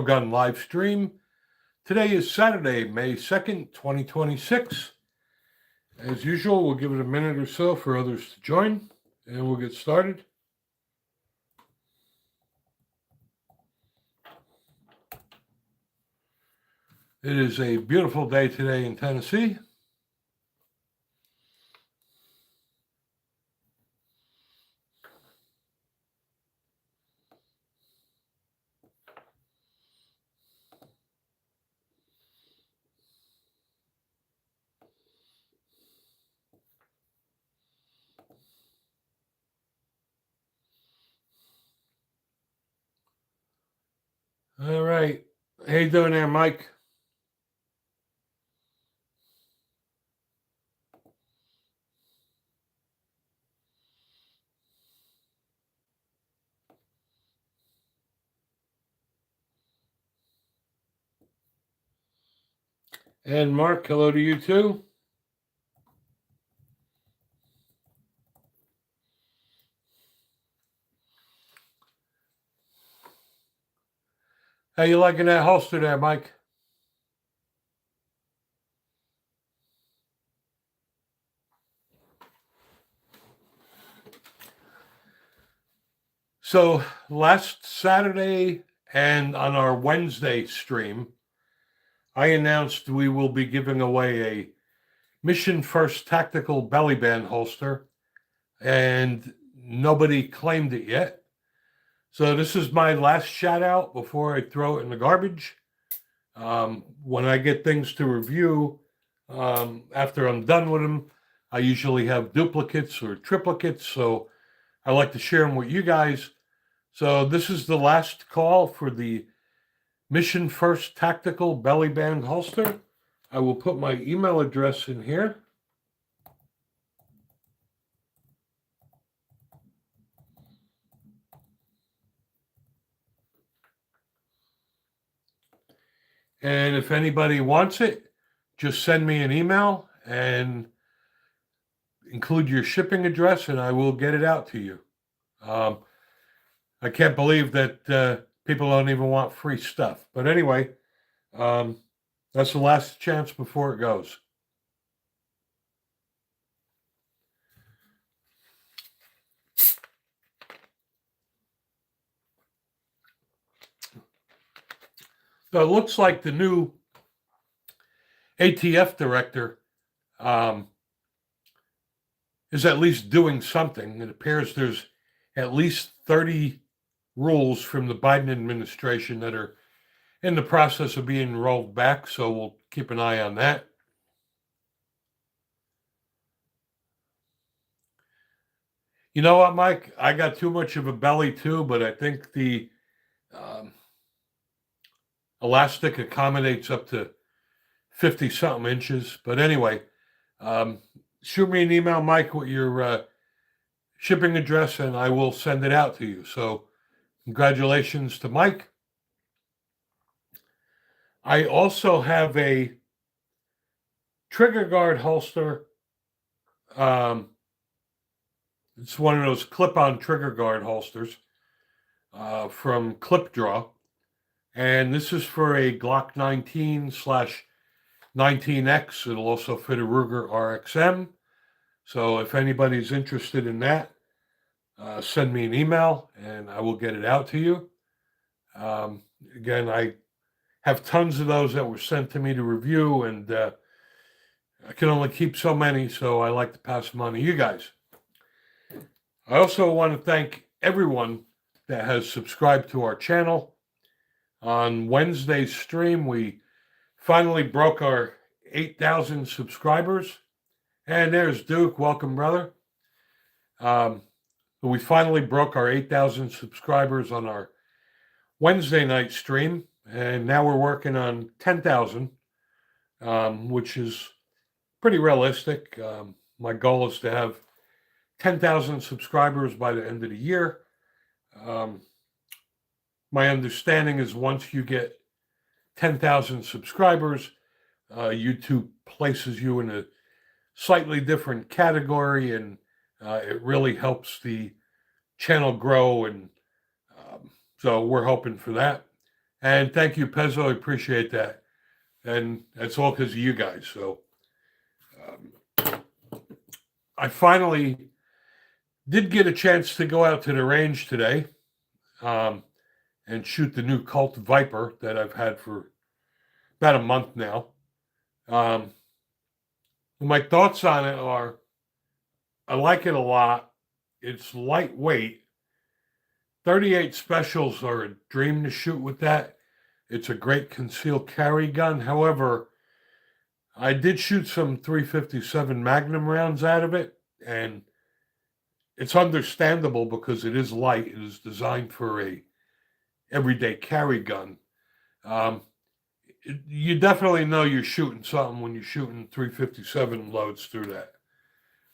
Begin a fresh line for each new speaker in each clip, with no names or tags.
Gun live stream. Today is Saturday, May 2nd, 2026. As usual, we'll give it a minute or so for others to join, and we'll get started. It is a beautiful day today in Tennessee. All right. How you doing there, Mike? And Mark, hello to you too. How you liking that holster there, Mike? So last Saturday and on our Wednesday stream, I announced we will be giving away a Mission First Tactical Belly Band holster, and nobody claimed it yet. So this is my last shout out before I throw it in the garbage. When I get things to review, after I'm done with them, I usually have duplicates or triplicates, so I like to share them with you guys. So this is the last call for the Mission First Tactical Belly Band holster. I will put my email address in here. And if anybody wants it, just send me an email and include your shipping address, and I will get it out to you. I can't believe that people don't even want free stuff. But anyway, that's the last chance before it goes. So it looks like the new ATF director is at least doing something. It appears there's at least 30 rules from the Biden administration that are in the process of being rolled back, so we'll keep an eye on that. You know what, Mike? I got too much of a belly too, but I think the elastic accommodates up to 50 something inches. But anyway, shoot me an email, Mike, with your shipping address, and I will send it out to you. So congratulations to Mike. I also have a trigger guard holster. It's one of those clip-on trigger guard holsters from Clip Draw. And this is for a Glock 19/19X. It'll also fit a Ruger RXM. So if anybody's interested in that, send me an email and I will get it out to you. Again, I have tons of those that were sent to me to review, and I can only keep so many, so I like to pass them on to you guys. I also want to thank everyone that has subscribed to our channel. On Wednesday's stream, we finally broke our 8,000 subscribers. And there's Duke. Welcome, brother. We finally broke our 8,000 subscribers on our Wednesday night stream. And now we're working on 10,000, which is pretty realistic. My goal is to have 10,000 subscribers by the end of the year. My understanding is once you get 10,000 subscribers, YouTube places you in a slightly different category, and it really helps the channel grow. And so we're hoping for that. And thank you, Pezzo. I appreciate that. And that's all because of you guys. So um, I finally did get a chance to go out to the range today um, and shoot the new Colt Viper that I've had for about a month now. Um, my thoughts on it are I like it a lot. It's lightweight. 38 specials are a dream to shoot with that. It's a great concealed carry gun. However, I did shoot some 357 Magnum rounds out of it, and it's understandable because it is light. It is designed for a everyday carry gun. Um, you definitely know you're shooting something when you're shooting 357 loads through that.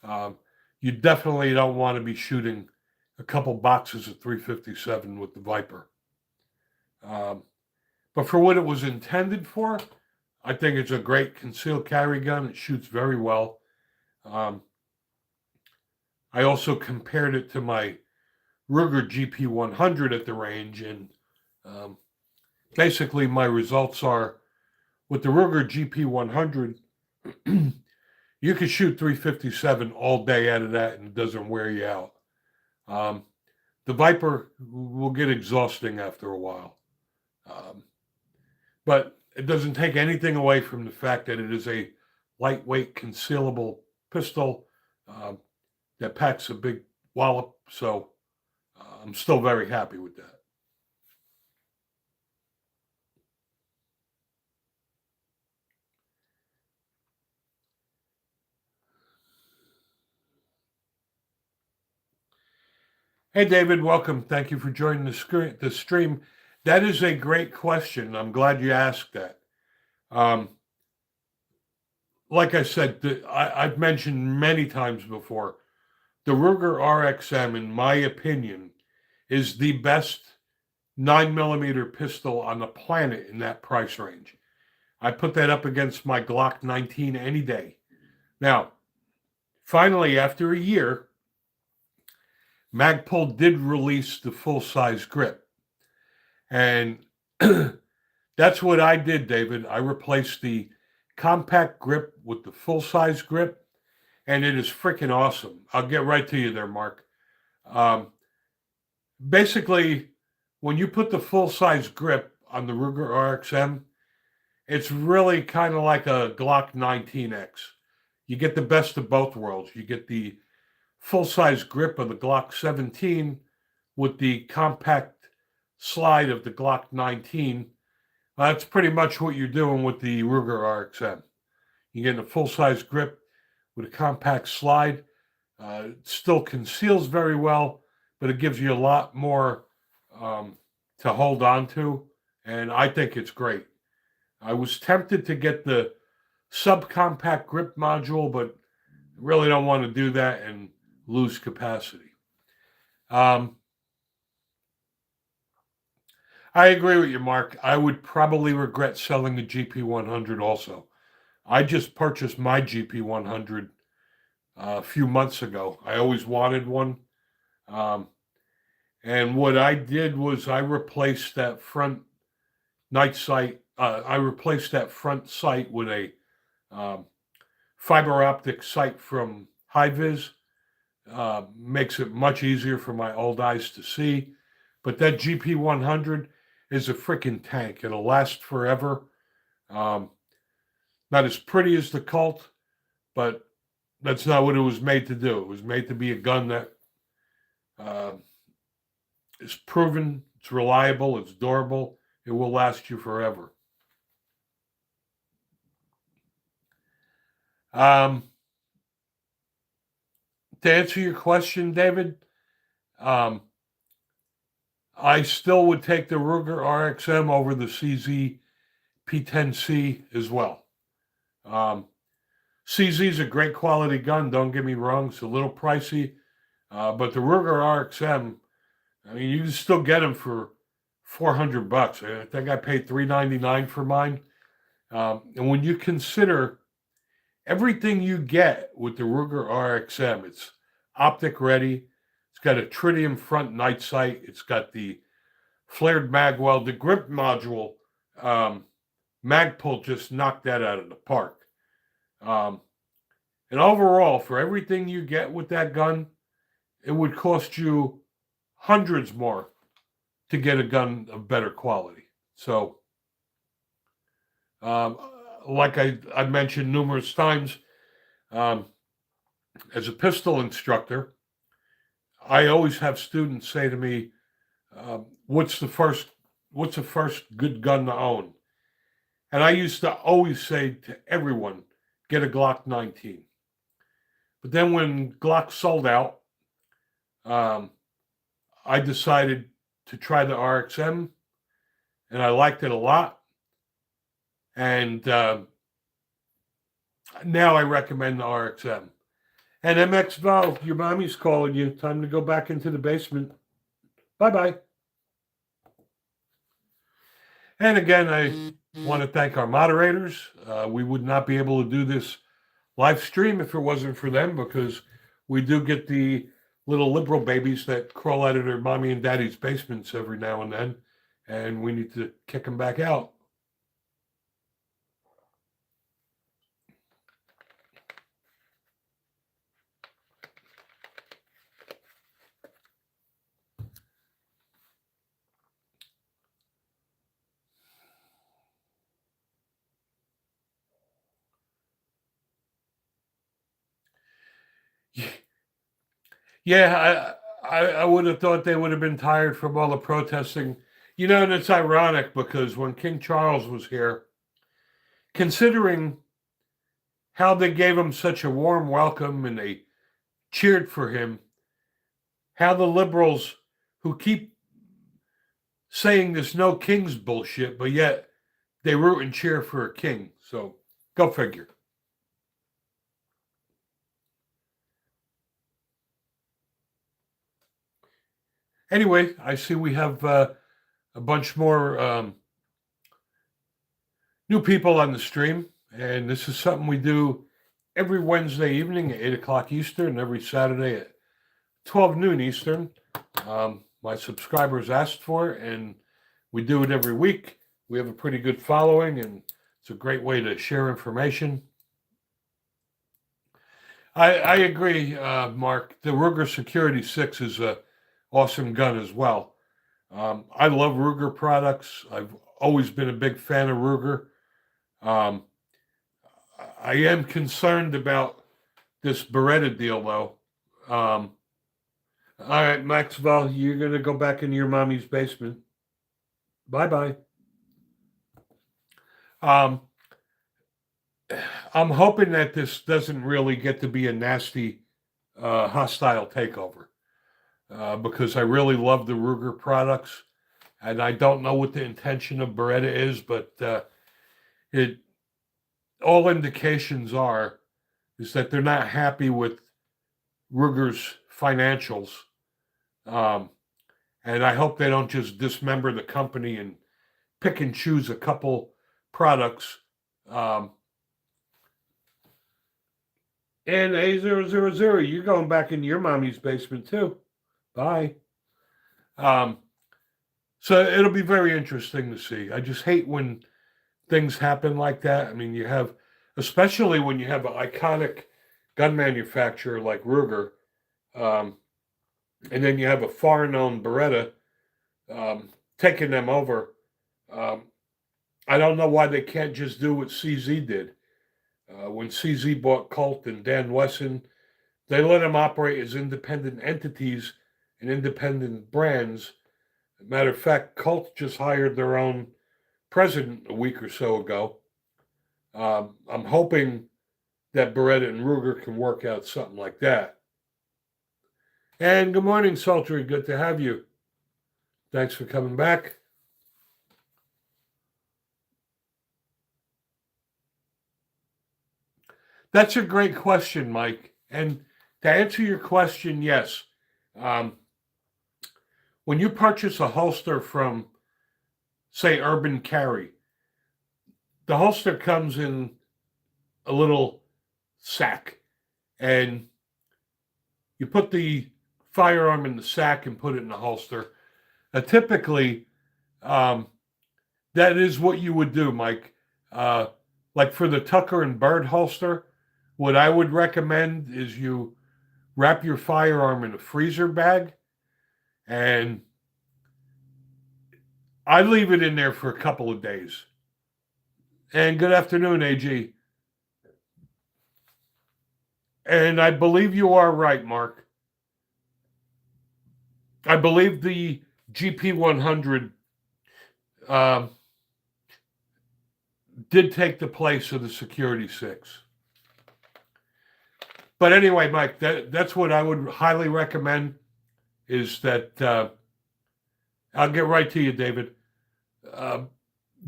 Um, you definitely don't want to be shooting a couple boxes of 357 with the Viper. But for what it was intended for, I think it's a great concealed carry gun. It shoots very well. Um, I also compared it to my Ruger GP100 at the range, and um, basically my results are with the Ruger GP100, you can shoot 357 all day out of that and it doesn't wear you out. The Viper will get exhausting after a while. But it doesn't take anything away from the fact that it is a lightweight concealable pistol that packs a big wallop. So I'm still very happy with that. Hey, David, welcome. Thank you for joining the stream. That is a great question. I'm glad you asked that. Like I said, I've mentioned many times before, the Ruger RXM, in my opinion, is the best 9mm pistol on the planet in that price range. I put that up against my Glock 19 any day. Now, finally, after a year, Magpul did release the full-size grip. And that's what I did, David. I replaced the compact grip with the full-size grip, and it is freaking awesome. I'll get right to you there, Mark. Basically, when you put the full-size grip on the Ruger RXM, it's really kind of like a Glock 19X. You get the best of both worlds. You get the full-size grip of the Glock 17 with the compact slide of the Glock 19. That's pretty much what you're doing with the Ruger RXM. You're getting a full-size grip with a compact slide. It still conceals very well, but it gives you a lot more to hold on to, and I think it's great. I was tempted to get the subcompact grip module, but really don't want to do that and lose capacity. I agree with you, Mark. I would probably regret selling the GP100 also. I just purchased my GP100 a few months ago. I always wanted one. And what I did was I replaced that front night sight. I replaced that front sight with a fiber optic sight from Hi-Vis. Makes it much easier for my old eyes to see. But that GP100 is a freaking tank. It'll last forever. Not as pretty as the Colt, but that's not what it was made to do. It was made to be a gun that is proven, it's reliable, it's durable, it will last you forever. To answer your question, David, I still would take the Ruger RXM over the CZ P10C as well. CZ is a great quality gun, don't get me wrong. It's a little pricey, but the Ruger RXM, I mean, you can still get them for $400. I think I paid $399 for mine. And when you consider everything you get with the Ruger RXM, it's optic ready. It's got a tritium front night sight. It's got the flared mag. Well, the grip module Magpul just knocked that out of the park. And overall, for everything you get with that gun, it would cost you hundreds more to get a gun of better quality. So, like I mentioned numerous times, as a pistol instructor, I always have students say to me, what's the first good gun to own? And I used to always say to everyone, get a Glock 19. But then when Glock sold out, I decided to try the RXM, and I liked it a lot. And now I recommend the RXM. And MX Val, your mommy's calling you. Time to go back into the basement. Bye-bye. And again, I want to thank our moderators. We would not be able to do this live stream if it wasn't for them, because we do get the little liberal babies that crawl out of their mommy and daddy's basements every now and then, and we need to kick them back out. Yeah, I would have thought they would have been tired from all the protesting. You know, and it's ironic because when King Charles was here, considering how they gave him such a warm welcome and they cheered for him, how the liberals who keep saying there's no kings bullshit, but yet they root and cheer for a king. So go figure. Anyway, I see we have a bunch more new people on the stream, and this is something we do every Wednesday evening at 8 o'clock Eastern, every Saturday at 12 noon Eastern. My subscribers asked for it, and we do it every week. We have a pretty good following, and it's a great way to share information. I agree, Mark. The Ruger Security 6 is a awesome gun as well. I love Ruger products. I've always been a big fan of Ruger. I am concerned about this Beretta deal, though. All right, Maxwell, you're going to go back into your mommy's basement. Bye-bye. I'm hoping that this doesn't really get to be a nasty, hostile takeover. Because I really love the Ruger products, and I don't know what the intention of Beretta is, but all indications is that they're not happy with Ruger's financials, and I hope they don't just dismember the company and pick and choose a couple products. And A000, you're going back into your mommy's basement too. Bye. So it'll be very interesting to see. I just hate when things happen like that. I mean, especially when you have an iconic gun manufacturer like Ruger, and then you have a foreign-owned Beretta taking them over. I don't know why they can't just do what CZ did. When CZ bought Colt and Dan Wesson, they let them operate as independent entities and independent brands. Matter of fact, Colt just hired their own president a week or so ago. I'm hoping that Beretta and Ruger can work out something like that. And good morning, Sultry. Good to have you. Thanks for coming back. That's a great question, Mike. And to answer your question, yes. When you purchase a holster from, say, Urban Carry, the holster comes in a little sack, and you put the firearm in the sack and put it in the holster. Typically, that is what you would do, Mike. Like for the Tucker and Bird holster, what I would recommend is you wrap your firearm in a freezer bag, and I leave it in there for a couple of days. And good afternoon, AG. And I believe you are right, Mark. I believe the GP 100 did take the place of the Security 6. But anyway, Mike, that's what I would highly recommend is that I'll get right to you, David.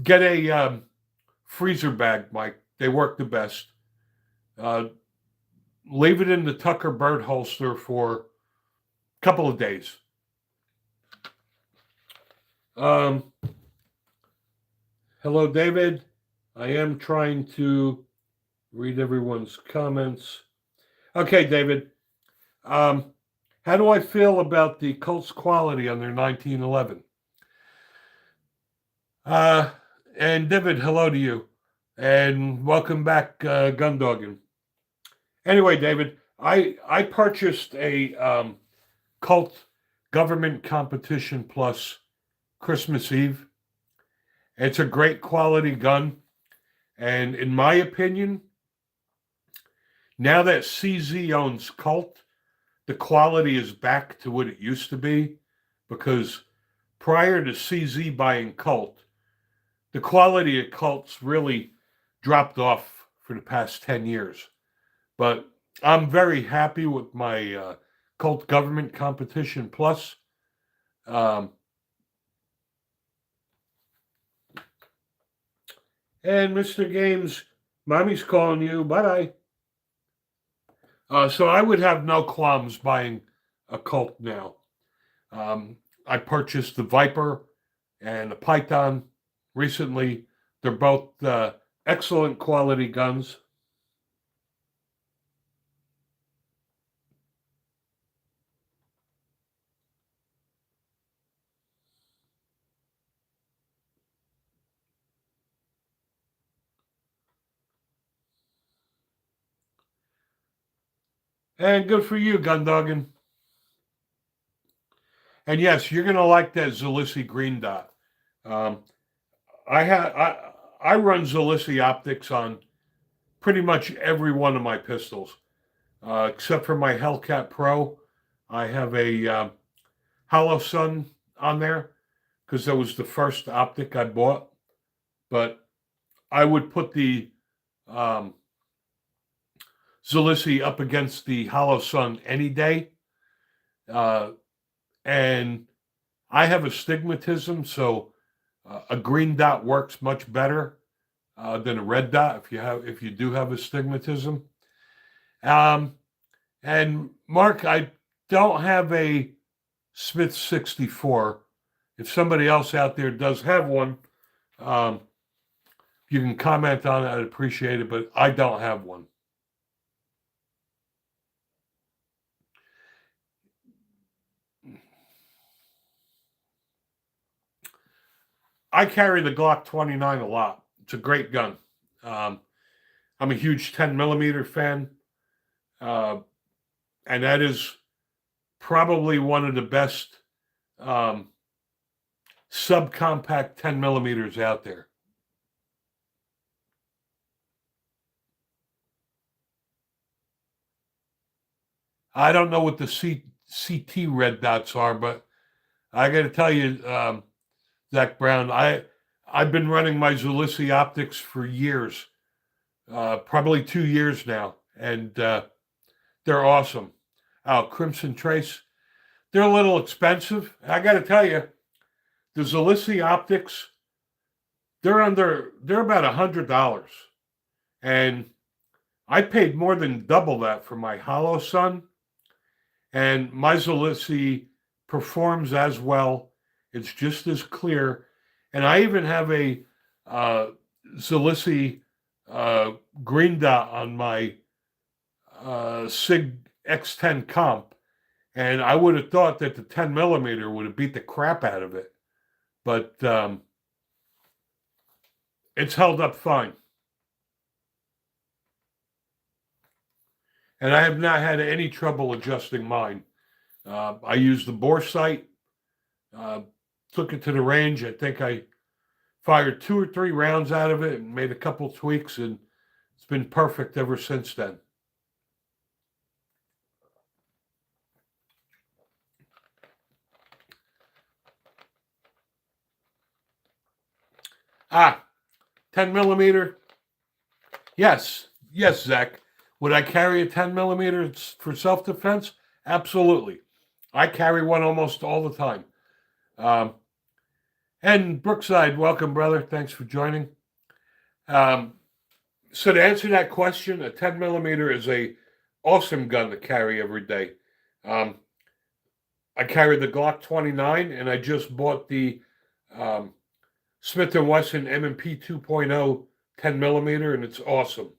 Get a freezer bag, Mike. They work the best. Leave it in the Tucker Bird holster for a couple of days. Hello, David. I am trying to read everyone's comments. Okay, David. How do I feel about the Colt's quality on their 1911? And David, hello to you. And welcome back, Gundoggin. Anyway, David, I purchased a Colt Government Competition Plus Christmas Eve. It's a great quality gun. And in my opinion, now that CZ owns Colt, the quality is back to what it used to be, because prior to CZ buying Colt, the quality of Colts really dropped off for the past 10 years. But I'm very happy with my Colt Government Competition Plus. And Mr. Games, mommy's calling you. Bye-bye. So I would have no qualms buying a Colt now. I purchased the Viper and the Python recently. They're both excellent quality guns. And good for you, Gundoggin. And yes, you're going to like that Zalissi green dot. I run Zalissi optics on pretty much every one of my pistols, except for my Hellcat Pro. I have a Hollow Sun on there because that was the first optic I bought. But I would put the Zalissi up against the Hollow Sun any day. And I have astigmatism, so a green dot works much better than a red dot if you do have astigmatism. And Mark, I don't have a Smith 64. If somebody else out there does have one, you can comment on it. I'd appreciate it, but I don't have one. I carry the Glock 29 a lot. It's a great gun. I'm a huge 10 millimeter fan. And that is probably one of the best subcompact 10 millimeters out there. I don't know what the CT red dots are, but I got to tell you, Zach Brown, I've been running my Zalissi optics for years, probably 2 years now, and they're awesome. Crimson Trace, they're a little expensive. I got to tell you, the Zalissi optics, they're about $100, and I paid more than double that for my Hollow Sun, and my Zalissi performs as well. It's just as clear. And I even have a Zalissi green dot on my SIG X10 comp. And I would have thought that the 10 millimeter would have beat the crap out of it. but it's held up fine. And I have not had any trouble adjusting mine. I used the bore sight, took it to the range. I think I fired 2 or 3 rounds out of it and made a couple tweaks, and it's been perfect ever since then. Ah, 10 millimeter. Yes, Zach. Would I carry a 10 millimeter for self-defense? Absolutely. I carry one almost all the time. And Brookside, welcome, brother. Thanks for joining. So to answer that question, a 10 millimeter is a awesome gun to carry every day. I carry the Glock 29, and I just bought the Smith & Wesson M&P 2.0 10 millimeter, and it's awesome.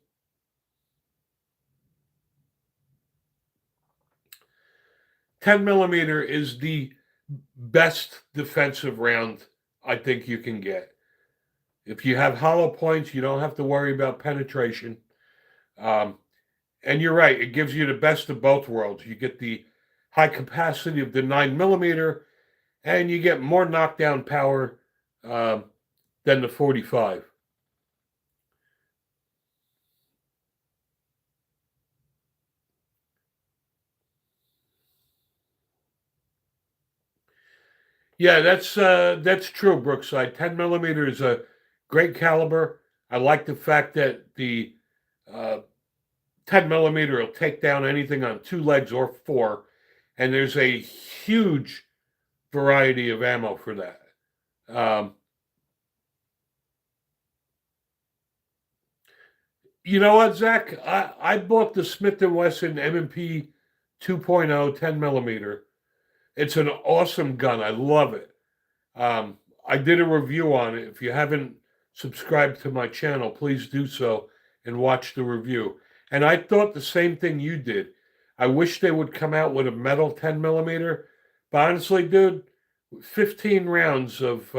.10 millimeter is the best defensive round I think you can get. If you have hollow points, you don't have to worry about penetration. And you're right, it gives you the best of both worlds. You get the high capacity of the 9 millimeter, and you get more knockdown power than the 45. Yeah, that's true, Brookside. 10 millimeter is a great caliber. I like the fact that the 10 millimeter will take down anything on 2 legs or 4, and there's a huge variety of ammo for that. You know what, Zach? I bought the Smith & Wesson M&P 2.0 10 millimeter. It's an awesome gun. I love it. I did a review on it. If you haven't subscribed to my channel, please do so and watch the review. And I thought the same thing you did. I wish they would come out with a metal 10 millimeter. But honestly, dude, 15 rounds of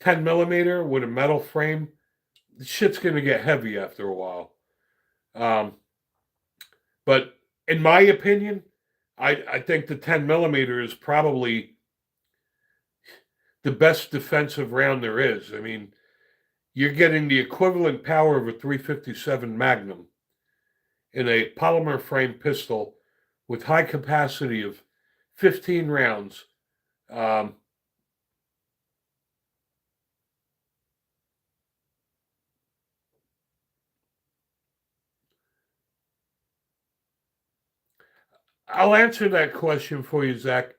10 millimeter with a metal frame, the shit's going to get heavy after a while. But in my opinion, I think the 10 millimeter is probably the best defensive round there is. I mean, you're getting the equivalent power of a 357 Magnum in a polymer frame pistol with high capacity of 15 rounds. I'll answer that question for you, Zach.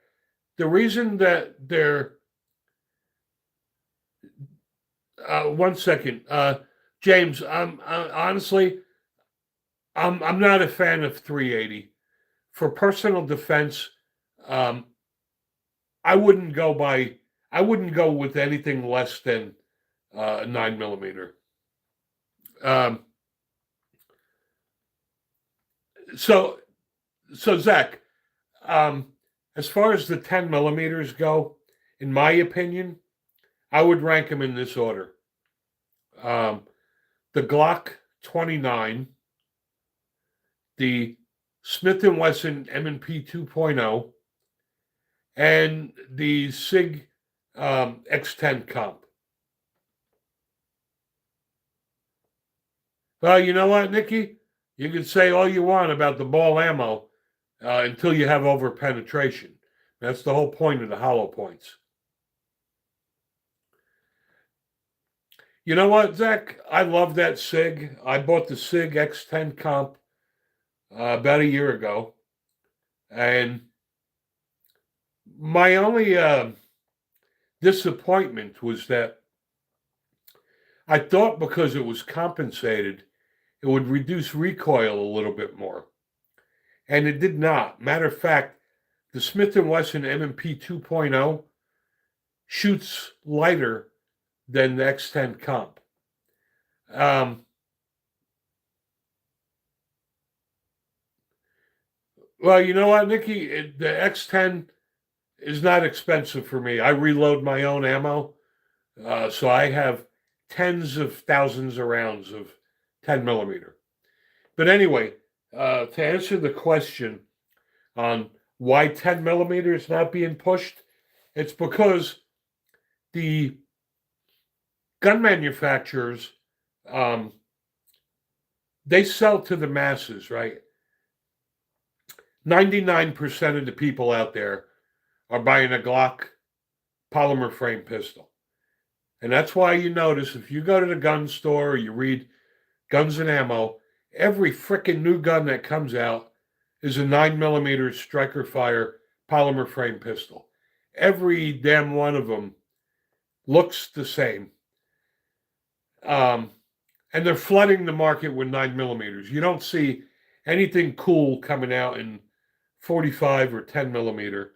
The reason that they're 1 second, James. Honestly, I'm not a fan of 380 for personal defense. I wouldn't go with anything less than 9 millimeter. So Zach, as far as the 10 millimeters go, in my opinion, I would rank them in this order. The Glock 29, the Smith & Wesson M&P 2.0, and the SIG X10 comp. Well, you know what, Nikki? You can say all you want about the ball ammo until you have over penetration. That's the whole point of the hollow points. You know what, Zach? I love that SIG. I bought the SIG X10 comp about a year ago. And my only disappointment was that I thought because it was compensated, it would reduce recoil a little bit more. And it did not. Matter of fact, the Smith & Wesson M&P 2.0 shoots lighter than the X10 comp. Well, you know what, Nikki? The X10 is not expensive for me. I reload my own ammo, so I have tens of thousands of rounds of 10 millimeter. But anyway, to answer the question on why 10 millimeter is not being pushed, it's because the gun manufacturers, um, they sell to the masses, right? 99% of the people out there are buying a Glock polymer frame pistol. And that's why you notice if you go to the gun store or you read Guns and Ammo, every frickin' new gun that comes out is a 9mm striker fire polymer frame pistol. Every damn one of them looks the same. And they're flooding the market with 9mm. You don't see anything cool coming out in 45 or 10mm.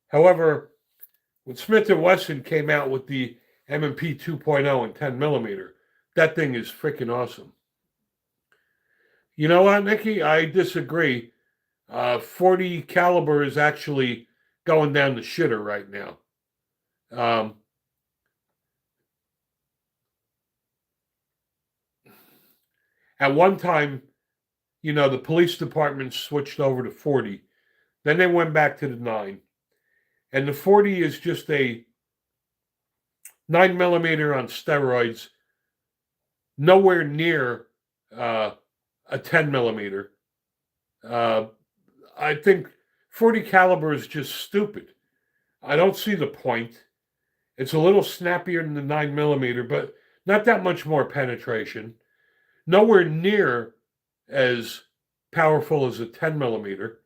However, when Smith & Wesson came out with the M&P 2.0 and 10mm, that thing is freaking awesome. You know what, Nikki? I disagree. 40 caliber is actually going down the shitter right now. At one time, the police department switched over to 40. Then they went back to the 9. And the 40 is just a 9mm on steroids, nowhere near a 10mm. I think 40 caliber is just stupid. I don't see the point. It's a little snappier than the 9mm, but not that much more penetration. Nowhere near as powerful as a 10mm.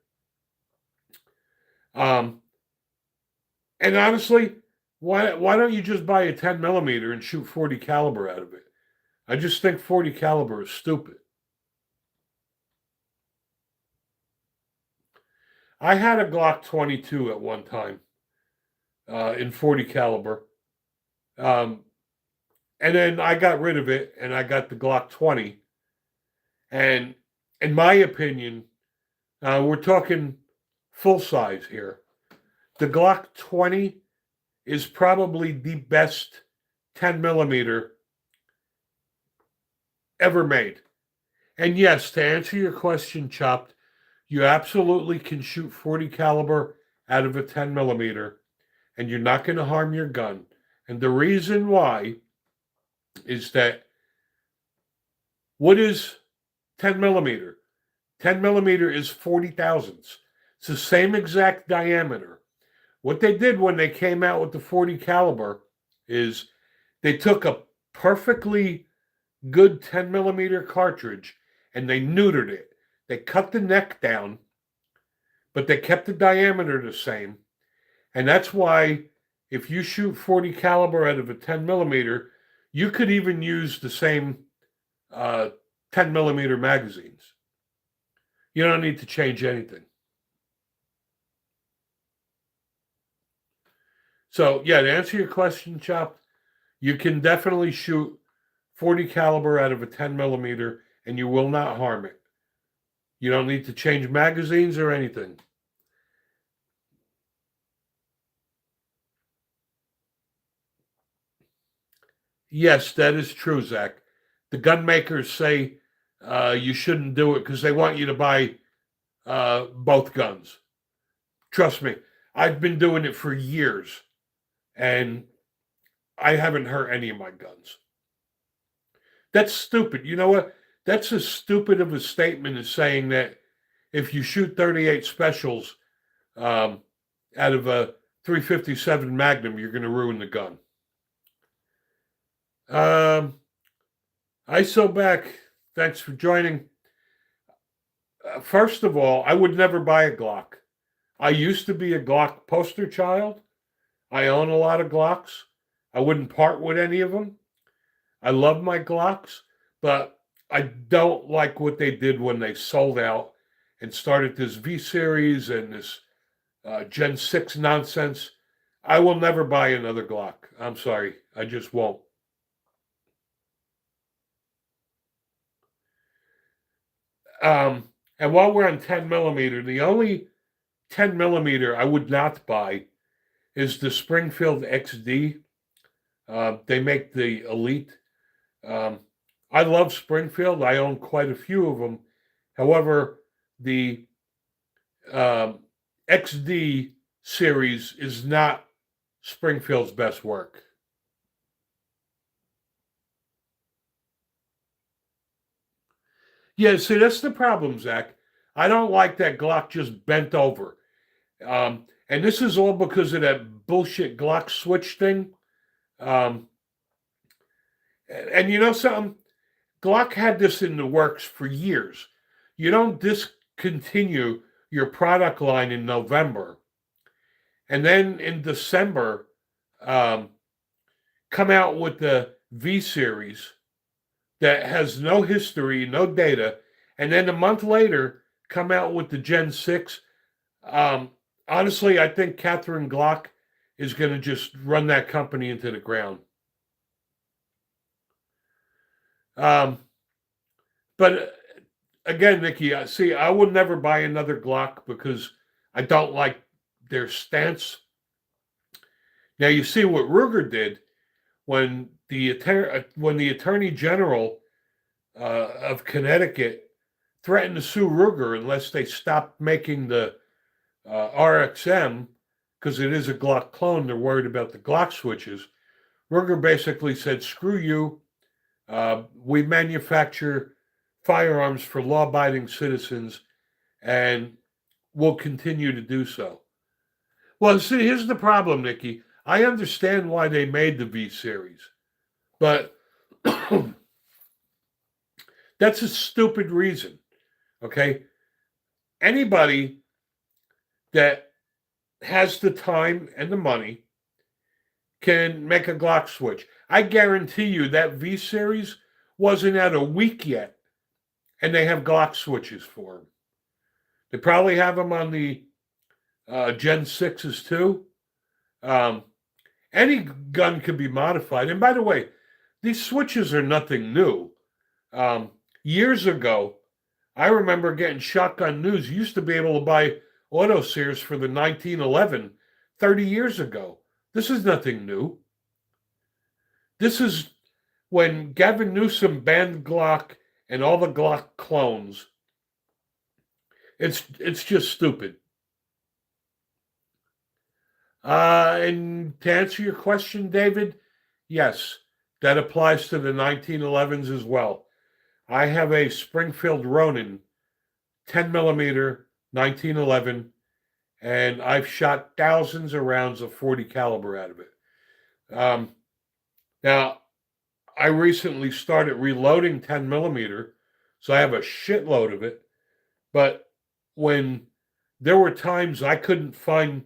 And honestly, why don't you just buy a 10mm and shoot 40 caliber out of it? I just think 40 caliber is stupid. I had a Glock 22 at one time in 40 caliber. And then I got rid of it and I got the Glock 20. And in my opinion, we're talking full size here. The Glock 20 is probably the best 10mm ever made. And yes, to answer your question, Chopped, you absolutely can shoot 40 caliber out of a 10mm, and you're not going to harm your gun. And the reason why is that what is 10mm? 10mm is 40 thousandths. It's the same exact diameter. What they did when they came out with the 40 caliber is they took a perfectly good 10mm cartridge and they neutered it. They cut the neck down, but they kept the diameter the same. And that's why if you shoot 40 caliber out of a 10mm, you could even use the same 10mm magazines. You don't need to change anything. So, yeah, to answer your question, Chop, you can definitely shoot 40 caliber out of a 10mm and you will not harm it. You don't need to change magazines or anything. Yes, that is true, Zach. The gun makers say you shouldn't do it because they want you to buy both guns. Trust me, I've been doing it for years, and I haven't hurt any of my guns. That's stupid. You know what? That's as stupid of a statement as saying that if you shoot 38 specials out of a 357 Magnum, you're going to ruin the gun. ISO back. Thanks for joining. First of all, I would never buy a Glock. I used to be a Glock poster child. I own a lot of Glocks. I wouldn't part with any of them. I love my Glocks, but I don't like what they did when they sold out and started this V series and this Gen 6 nonsense. I will never buy another Glock. I'm sorry. I just won't. And while we're on 10mm, the only 10mm I would not buy is the Springfield XD. They make the Elite. Um, I love Springfield. I own quite a few of them. However, the um, XD series is not Springfield's best work. Yeah, see, that's the problem, Zach. I don't like that Glock just bent over. And this is all because of that bullshit Glock switch thing. Um, and you know something? Glock had this in the works for years. You don't discontinue your product line in November, and then in December, um, come out with the V series that has no history, no data, and then a month later come out with the Gen 6. Um, Honestly, I think Catherine Glock is going to just run that company into the ground. Um, but again, Nikki, see, I would never buy another Glock because I don't like their stance. Now you see what Ruger did when the Attorney General of Connecticut threatened to sue Ruger unless they stopped making the RXM because it is a Glock clone. They're worried about the Glock switches. Ruger basically said, "Screw you. We manufacture firearms for law-abiding citizens, and we'll continue to do so." Well, see, here's the problem, Nikki. I understand why they made the V series, but that's a stupid reason. Okay, anybody that has the time and the money can make a Glock switch. I guarantee you that V series wasn't out a week yet, and they have Glock switches for them. They probably have them on the Gen 6s too. Um, any gun can be modified. And by the way, these switches are nothing new. Um, Years ago, I remember getting Shotgun News. You used to be able to buy auto sears for the 1911 30 years ago. This is nothing new. This is when Gavin Newsom banned Glock and all the Glock clones. It's just stupid. And to answer your question, David, yes, that applies to the 1911s as well. I have a Springfield Ronin 10 millimeter 1911, and I've shot thousands of rounds of 40 caliber out of it. Now, I recently started reloading 10 millimeter, so I have a shitload of it. But when there were times I couldn't find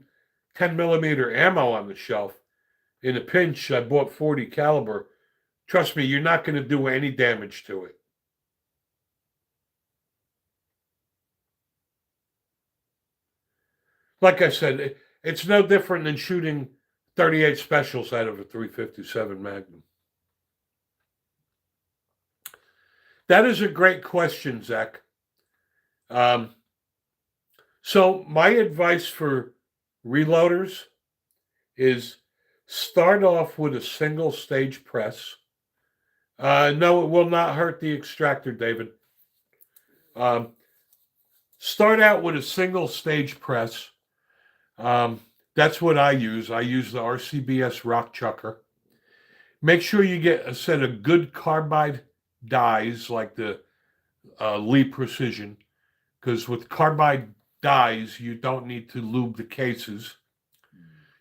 10 millimeter ammo on the shelf, in a pinch, I bought 40 caliber. Trust me, you're not going to do any damage to it. Like I said, it's no different than shooting 38 specials out of a 357 Magnum. That is a great question, Zach. So my advice for reloaders is start off with a single stage press. No, it will not hurt the extractor, David. Start out with a single stage press. That's what I use. I use the RCBS Rock Chucker. Make sure you get a set of good carbide dies like the Lee Precision, because with carbide dies, you don't need to lube the cases.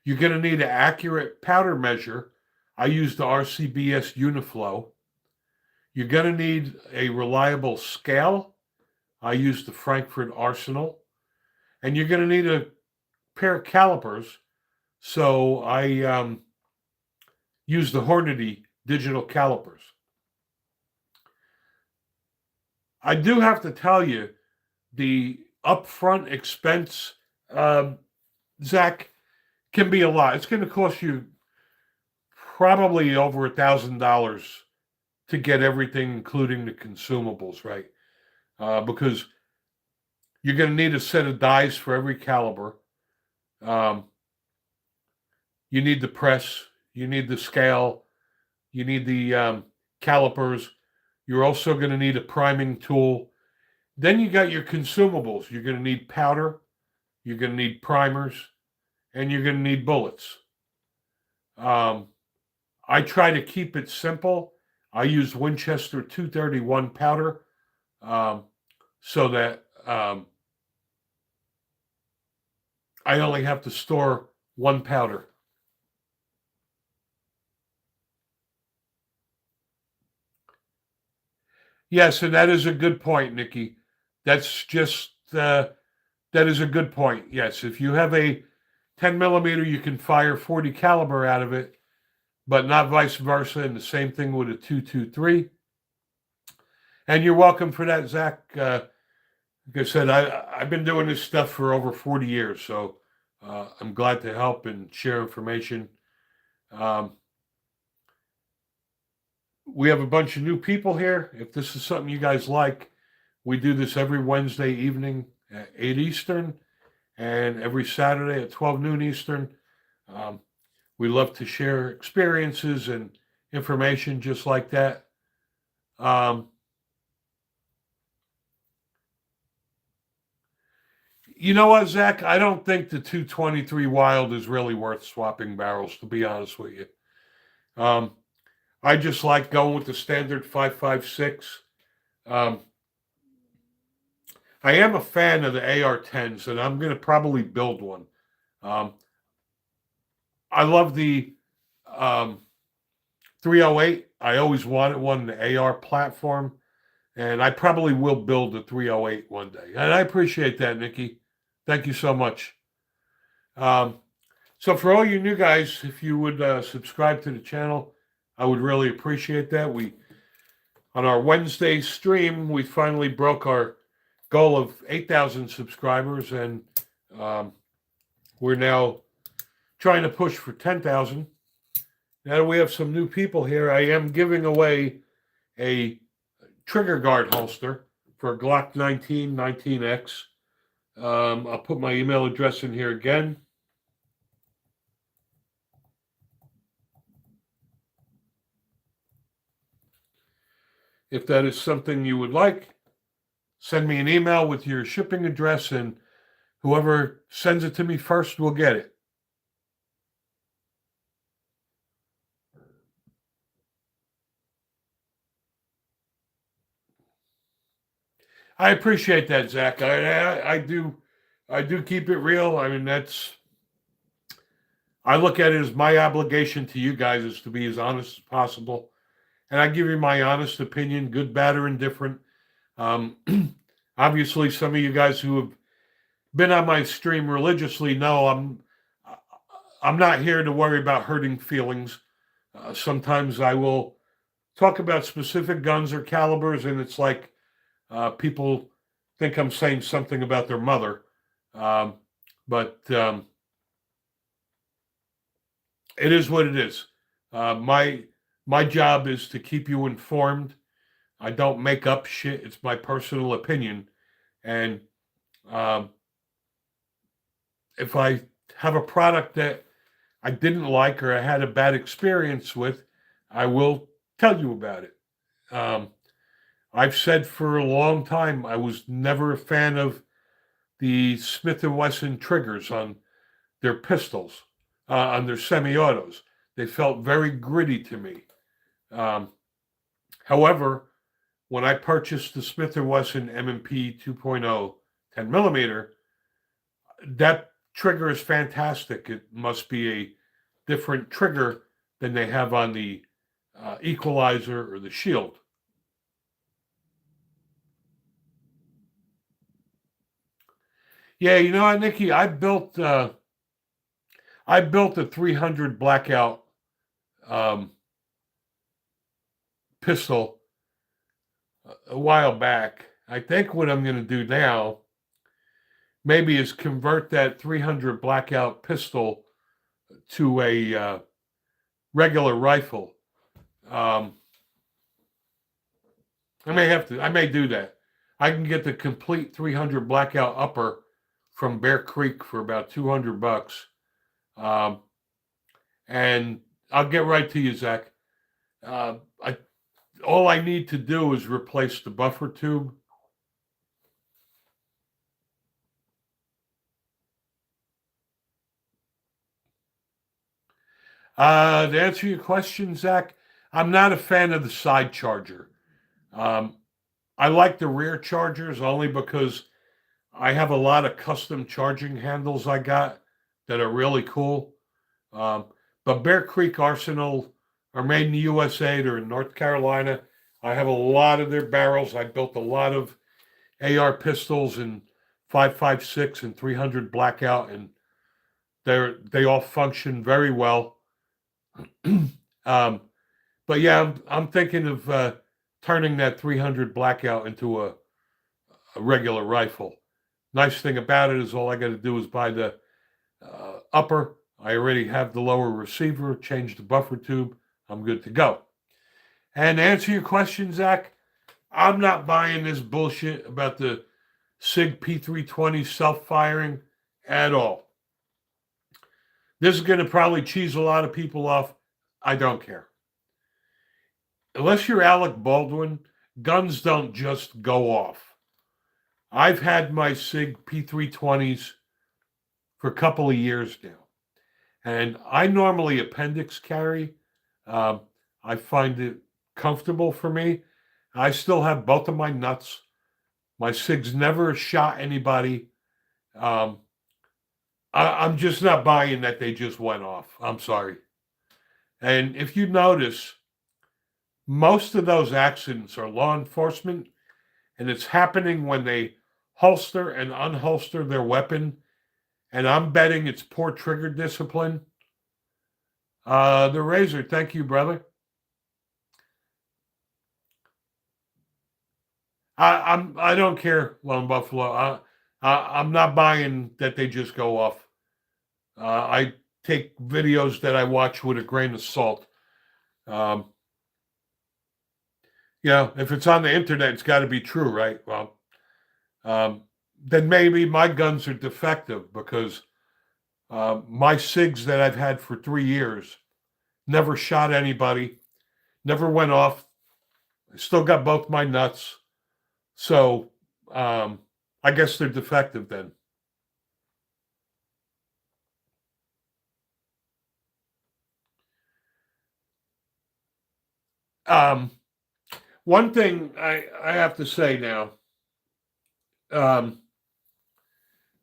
You're going to need an accurate powder measure. I use the RCBS Uniflow. You're going to need a reliable scale. I use the Frankfurt Arsenal. And you're going to need a pair of calipers. So I use the Hornady digital calipers. I do have to tell you, the upfront expense, Zach, can be a lot. It's going to cost you probably over $1,000 to get everything, including the consumables, right? Because you're going to need a set of dies for every caliber. you need the press, you need the scale, you need the calipers. You're also going to need a priming tool. Then you got your consumables. You're going to need powder, you're going to need primers, and you're going to need bullets. I try to keep it simple. I use Winchester 231 powder so that I only have to store one powder. Yes, and that is a good point, Nikki. That's just that is a good point. Yes, if you have a 10 millimeter, you can fire 40 caliber out of it, but not vice versa. And the same thing with a 223. And you're welcome for that, Zach. Like I said, I've been doing this stuff for over 40 years, so I'm glad to help and share information. We have a bunch of new people here. If this is something you guys like, we do this every Wednesday evening at 8 Eastern and every Saturday at 12 noon Eastern. We love to share experiences and information just like that. You know what, Zach? I don't think the 223 Wild is really worth swapping barrels, to be honest with you. I just like going with the standard 5.56. I am a fan of the AR-10s, and I'm going to probably build one. I love the 308. I always wanted one, the AR platform, and I probably will build a 308 one day. And I appreciate that, Nikki. Thank you so much. So for all you new guys, if you would subscribe to the channel, I would really appreciate that. On our Wednesday stream, we finally broke our goal of 8,000 subscribers, and we're now trying to push for 10,000. Now that we have some new people here, I am giving away a trigger guard holster for a Glock 19 19X. I'll put my email address in here again. If that is something you would like, send me an email with your shipping address, and whoever sends it to me first will get it. I appreciate that, Zach. I do keep it real. I mean, I look at it as my obligation to you guys is to be as honest as possible. And I give you my honest opinion, good, bad, or indifferent. Obviously, some of you guys who have been on my stream religiously know I'm not here to worry about hurting feelings. Sometimes I will talk about specific guns or calibers, and it's like people think I'm saying something about their mother. But it is what it is. My job is to keep you informed. I don't make up shit. It's my personal opinion. And if I have a product that I didn't like or I had a bad experience with, I will tell you about it. I've said for a long time I was never a fan of the Smith & Wesson triggers on their pistols, on their semi-autos. They felt very gritty to me. However, when I purchased the Smith & Wesson M&P 2.0 10 millimeter, that trigger is fantastic. It must be a different trigger than they have on the equalizer or the shield. Yeah, you know what, Nikki? I built a 300 blackout pistol a while back. I think what I'm going to do now maybe is convert that 300 blackout pistol to a regular rifle. I may do that. I can get the complete 300 blackout upper from Bear Creek for about $200. And I'll get right to you, Zach. Uh, I all I need to do is replace the buffer tube. To answer your question, Zach, I'm not a fan of the side charger. Um, I like the rear chargers only because I have a lot of custom charging handles I got that are really cool. Um, but Bear Creek Arsenal are made in the USA. They're in North Carolina. I have a lot of their barrels. I built a lot of AR pistols and 5.56 and 300 blackout, and they all function very well. um, but yeah, I'm thinking of turning that 300 blackout into a regular rifle. Nice thing about it is all I got to do is buy the upper. I already have the lower receiver, change the buffer tube. I'm good to go. And to answer your question, Zach, I'm not buying this bullshit about the SIG P320 self-firing at all. This is going to probably cheese a lot of people off. I don't care. Unless you're Alec Baldwin, guns don't just go off. I've had my SIG P320s for a couple of years now. And I normally appendix carry. I find it comfortable for me. I still have both of my nuts. My SIGs never shot anybody. I'm just not buying that they just went off. I'm sorry. And if you notice, most of those accidents are law enforcement, and it's happening when they holster and unholster their weapon. And I'm betting it's poor trigger discipline. The Razor, thank you, brother. I don't care, Lone Buffalo. I'm not buying that they just go off. I take videos that I watch with a grain of salt. If it's on the internet, it's got to be true, right? Well, then maybe my guns are defective because my SIGs that I've had for 3 years never shot anybody, never went off. I still got both my nuts. So I guess they're defective then. One thing I have to say now,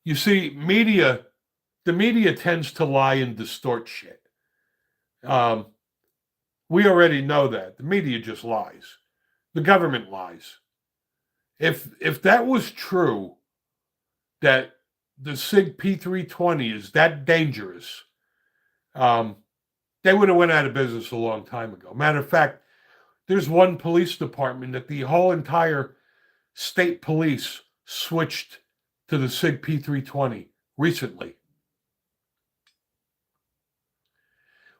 you see, the media tends to lie and distort shit. We already know that. The media just lies. The government lies. If that was true, that the SIG P320 is that dangerous, they would have went out of business a long time ago. Matter of fact, there's one police department that the whole entire state police switched to the SIG P320 recently.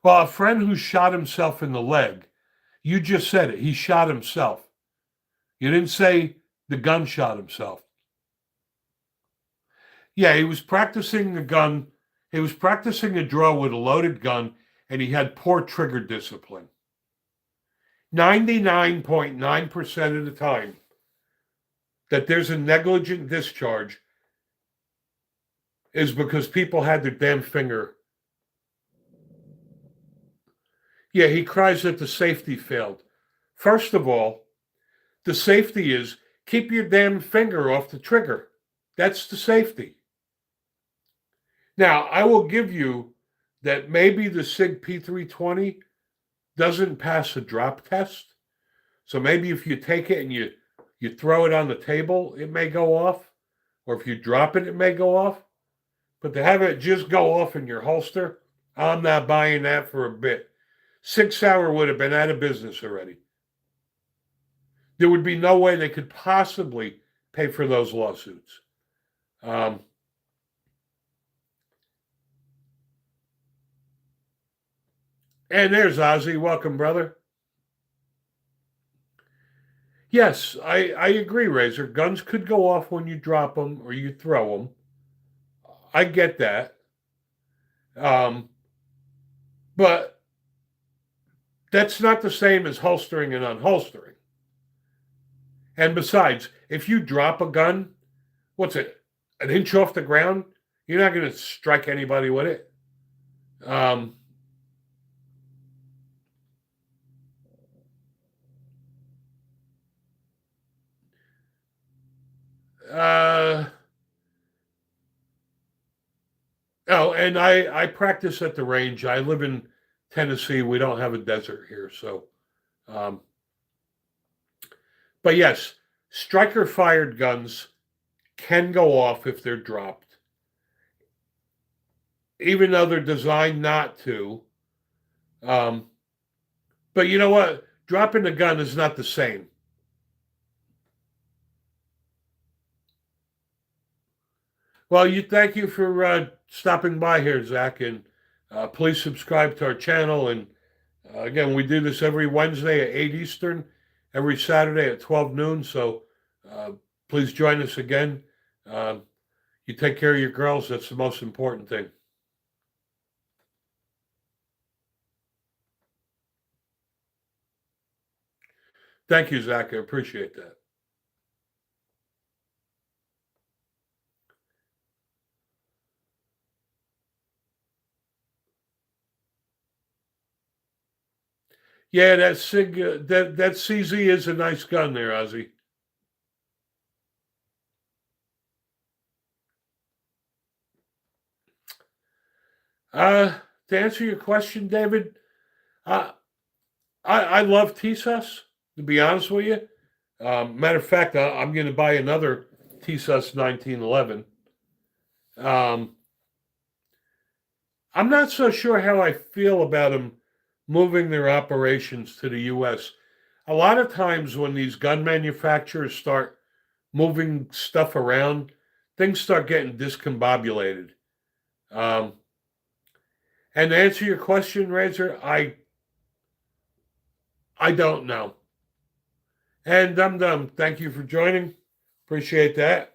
Well, a friend who shot himself in the leg, you just said it. He shot himself. You didn't say the gun shot himself. Yeah, he was practicing the gun. He was practicing a draw with a loaded gun, and he had poor trigger discipline. 99.9% of the time that there's a negligent discharge is because people had their damn finger. Yeah, he cries that the safety failed. First of all, the safety is keep your damn finger off the trigger. That's the safety. Now, I will give you that maybe the SIG P320 doesn't pass a drop test. So maybe if you take it and you throw it on the table, it may go off. Or if you drop it, it may go off. But to have it just go off in your holster, I'm not buying that for a bit. 6 Sauer would have been out of business already. There would be no way they could possibly pay for those lawsuits. And there's Ozzy. Welcome, brother. Yes, I agree, Razor. Guns could go off when you drop them or you throw them. I get that. But But that's not the same as holstering and unholstering. And besides, if you drop a gun, what's it, an inch off the ground? You're not going to strike anybody with it. Um, uh, oh, and I practice at the range. I live in Tennessee. We don't have a desert here, so. Um, but yes, striker fired guns can go off if they're dropped, even though they're designed not to. Um, but you know what? Dropping the gun is not the same. Well, thank you for stopping by here, Zach, and please subscribe to our channel. And again, we do this every Wednesday at 8 Eastern, every Saturday at 12 noon. So uh, please join us again. Um, you take care of your girls. That's the most important thing. Thank you, Zach. I appreciate that. Yeah, that Sig, that CZ is a nice gun there, Ozzy. Uh, to answer your question, David, uh, I love TSUS, to be honest with you. Matter of fact, I'm going to buy another TSUS 1911. Um, I'm not so sure how I feel about them moving their operations to the U.S. A lot of times when these gun manufacturers start moving stuff around, things start getting discombobulated. Um, and to answer your question, Razor, I don't know. And Dum Dum, thank you for joining. Appreciate that.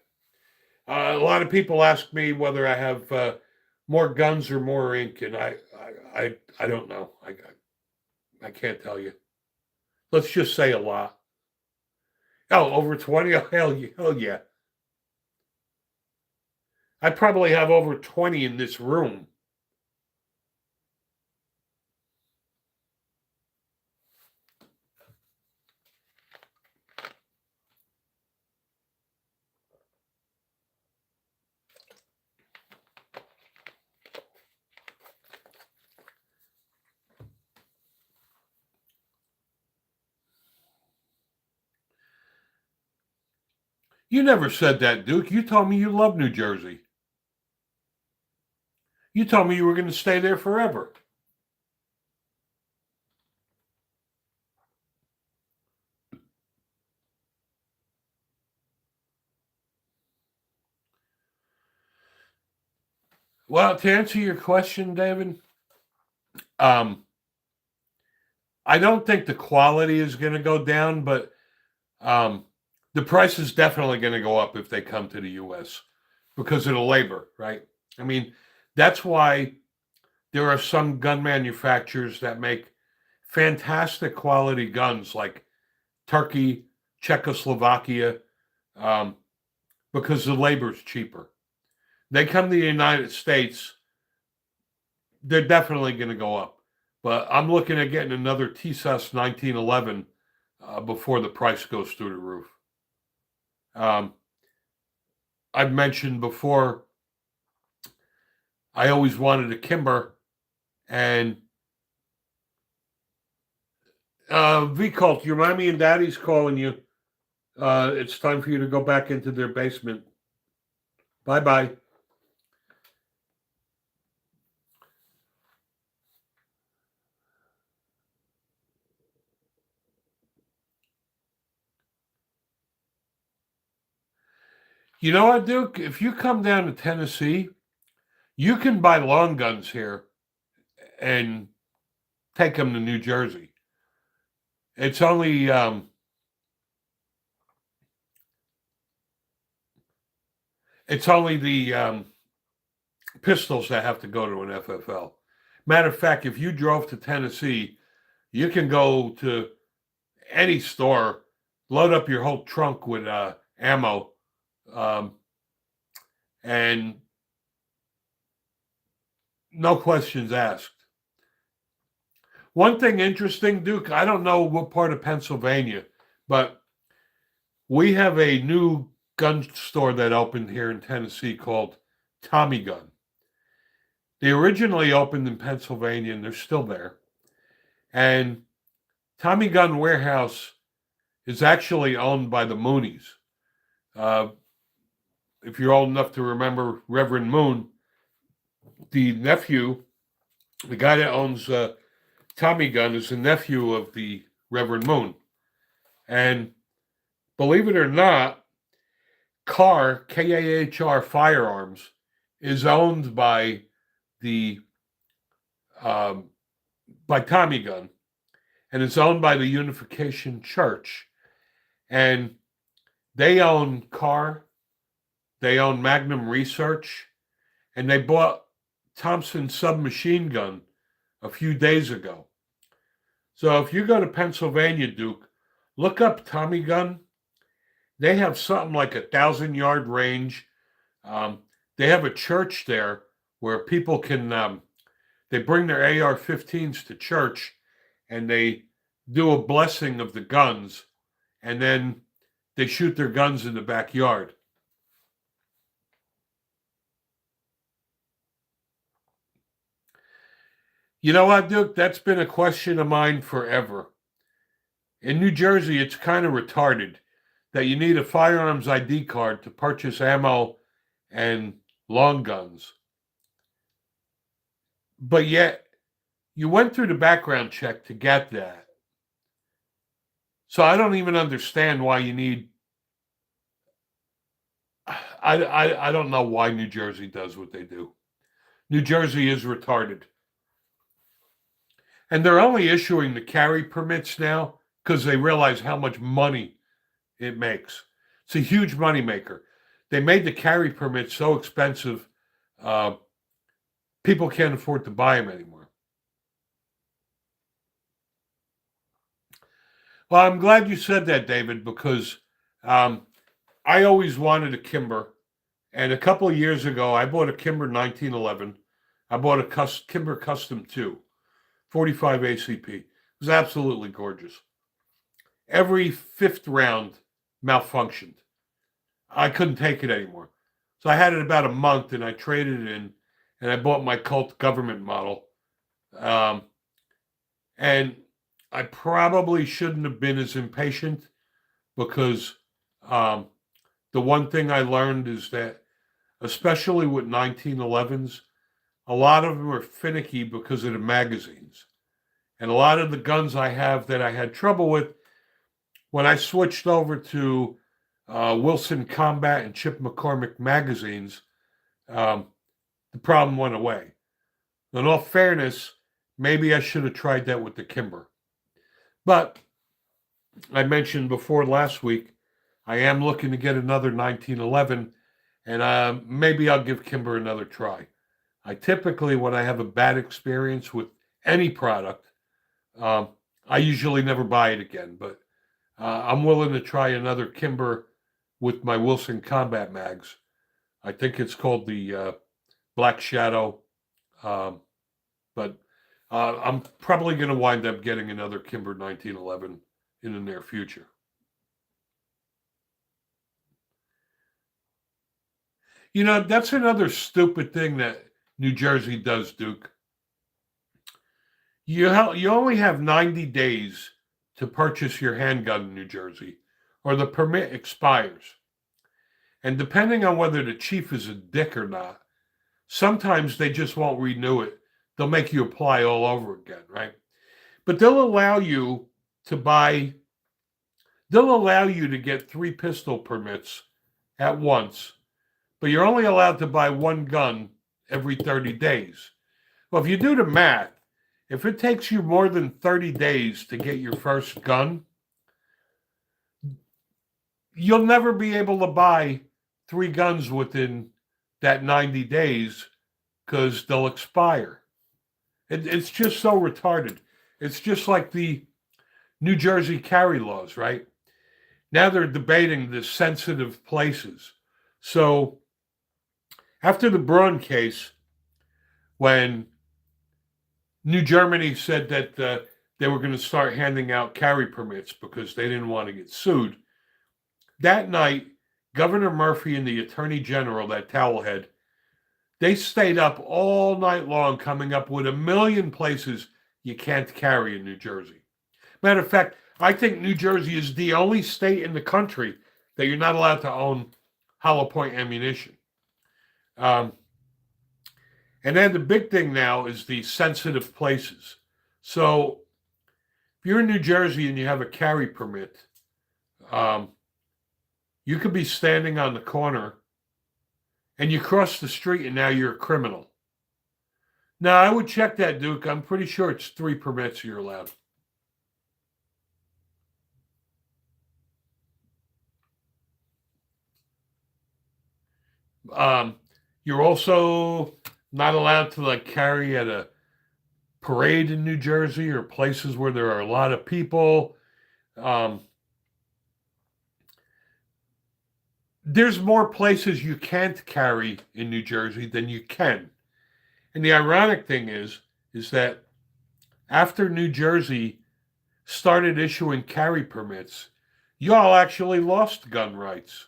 A lot of people ask me whether I have more guns or more ink, and I don't know. I can't tell you. Let's just say a lot. Oh, over 20? Oh, hell yeah. I probably have over 20 in this room. You never said that, Duke. You told me you love New Jersey. You told me you were going to stay there forever. Well, to answer your question, David, um, I don't think the quality is going to go down, but um, the price is definitely going to go up if they come to the U.S. because of the labor, right? I mean, that's why there are some gun manufacturers that make fantastic quality guns like Turkey, Czechoslovakia, um, because the labor is cheaper. They come to the United States, they're definitely going to go up. But I'm looking at getting another TSUS 1911 before the price goes through the roof. Um, I've mentioned before, I always wanted a Kimber, and V-Cult, your mommy and daddy's calling you. It's time for you to go back into their basement. Bye-bye. You know what, Duke? If you come down to Tennessee, you can buy long guns here and take them to New Jersey. It's only the pistols that have to go to an FFL Matter of fact, if you drove to Tennessee, you can go to any store, load up your whole trunk with ammo, um, and no questions asked. One thing interesting, Duke, I don't know what part of Pennsylvania, but we have a new gun store that opened here in Tennessee called Tommy Gun. They originally opened in Pennsylvania and they're still there. And Tommy Gun Warehouse is actually owned by the Moonies. Uh, if you're old enough to remember Reverend Moon, the nephew, the guy that owns Tommy Gun is the nephew of the Reverend Moon. And believe it or not, KAHR Firearms is owned by the by Tommy Gun, and it's owned by the Unification Church. And they own they own Magnum Research, and they bought Thompson submachine gun a few days ago. So if you go to Pennsylvania, Duke, look up Tommy Gun. They have something like 1,000-yard range. They have a church there where people can, they bring their AR-15s to church and they do a blessing of the guns, and then they shoot their guns in the backyard. You know what, Duke? That's been a question of mine forever. In New Jersey, it's kind of retarded that you need a firearms ID card to purchase ammo and long guns. But yet, you went through the background check to get that. So I don't even understand why you need. I don't know why New Jersey does what they do. New Jersey is retarded. And they're only issuing the carry permits now because they realize how much money it makes. It's a huge money maker. They made the carry permits so expensive, people can't afford to buy them anymore. Well, I'm glad you said that, David, because I always wanted a Kimber. And a couple of years ago, I bought a Kimber 1911. I bought a Kimber Custom 2, 45 ACP. It was absolutely gorgeous. Every fifth round malfunctioned. I couldn't take it anymore. So I had it about a month and I traded it in and I bought my Colt government model. And I probably shouldn't have been as impatient because the one thing I learned is that, especially with 1911s, a lot of them are finicky because of the magazines. And a lot of the guns I have that I had trouble with, when I switched over to Wilson Combat and Chip McCormick magazines, the problem went away. In all fairness, maybe I should have tried that with the Kimber. But I mentioned before last week, I am looking to get another 1911, and maybe I'll give Kimber another try. I typically, when I have a bad experience with any product, I usually never buy it again, but I'm willing to try another Kimber with my Wilson Combat mags. I think it's called the Black Shadow, but I'm probably going to wind up getting another Kimber 1911 in the near future. You know, that's another stupid thing that New Jersey does, Duke. You only have 90 days to purchase your handgun in New Jersey, or the permit expires. And depending on whether the chief is a dick or not, sometimes they just won't renew it. They'll make you apply all over again, right? But they'll allow you to get 3 pistol permits at once, but you're only allowed to buy 1 gun every 30 days. Well, if you do the math, if it takes you more than 30 days to get your first gun, you'll never be able to buy 3 guns within that 90 days because they'll expire. It's just so retarded. It's just like the New Jersey carry laws, right? Now they're debating the sensitive places. So after the Braun case, when New Germany said that they were going to start handing out carry permits because they didn't want to get sued, that night, Governor Murphy and the Attorney General, that towelhead, they stayed up all night long coming up with a million places you can't carry in New Jersey. Matter of fact, I think New Jersey is the only state in the country that you're not allowed to own hollow point ammunition. And then the big thing now is the sensitive places. So if you're in New Jersey and you have a carry permit, you could be standing on the corner and you cross the street and now you're a criminal. Now, I would check that, Duke. I'm pretty sure it's 3 permits you're allowed. You're also not allowed to like carry at a parade in New Jersey or places where there are a lot of people. There's more places you can't carry in New Jersey than you can. And the ironic thing is that after New Jersey started issuing carry permits, y'all actually lost gun rights.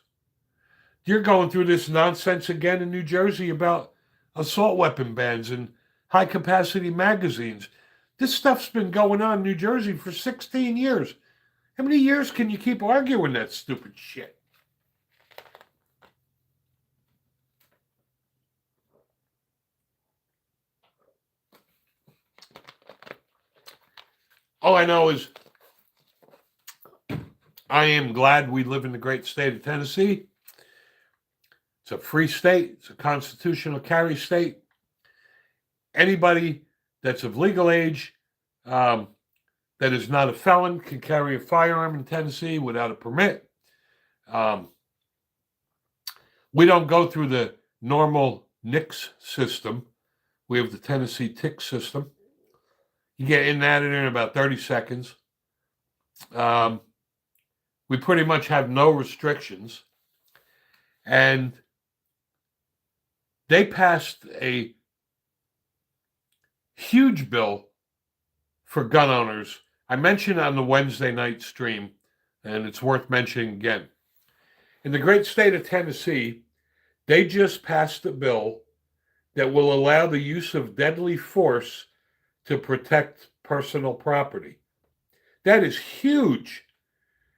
You're going through this nonsense again in New Jersey about assault weapon bans and high capacity magazines. This stuff's been going on in New Jersey for 16 years. How many years can you keep arguing that stupid shit? All I know is I am glad we live in the great state of Tennessee. It's a free state. It's a constitutional carry state. Anybody that's of legal age that is not a felon can carry a firearm in Tennessee without a permit. We don't go through the normal NICS system. We have the Tennessee TIC system. You get in that in about 30 seconds. We pretty much have no restrictions. And they passed a huge bill for gun owners. I mentioned on the Wednesday night stream, and it's worth mentioning again. In the great state of Tennessee, they just passed a bill that will allow the use of deadly force to protect personal property. That is huge.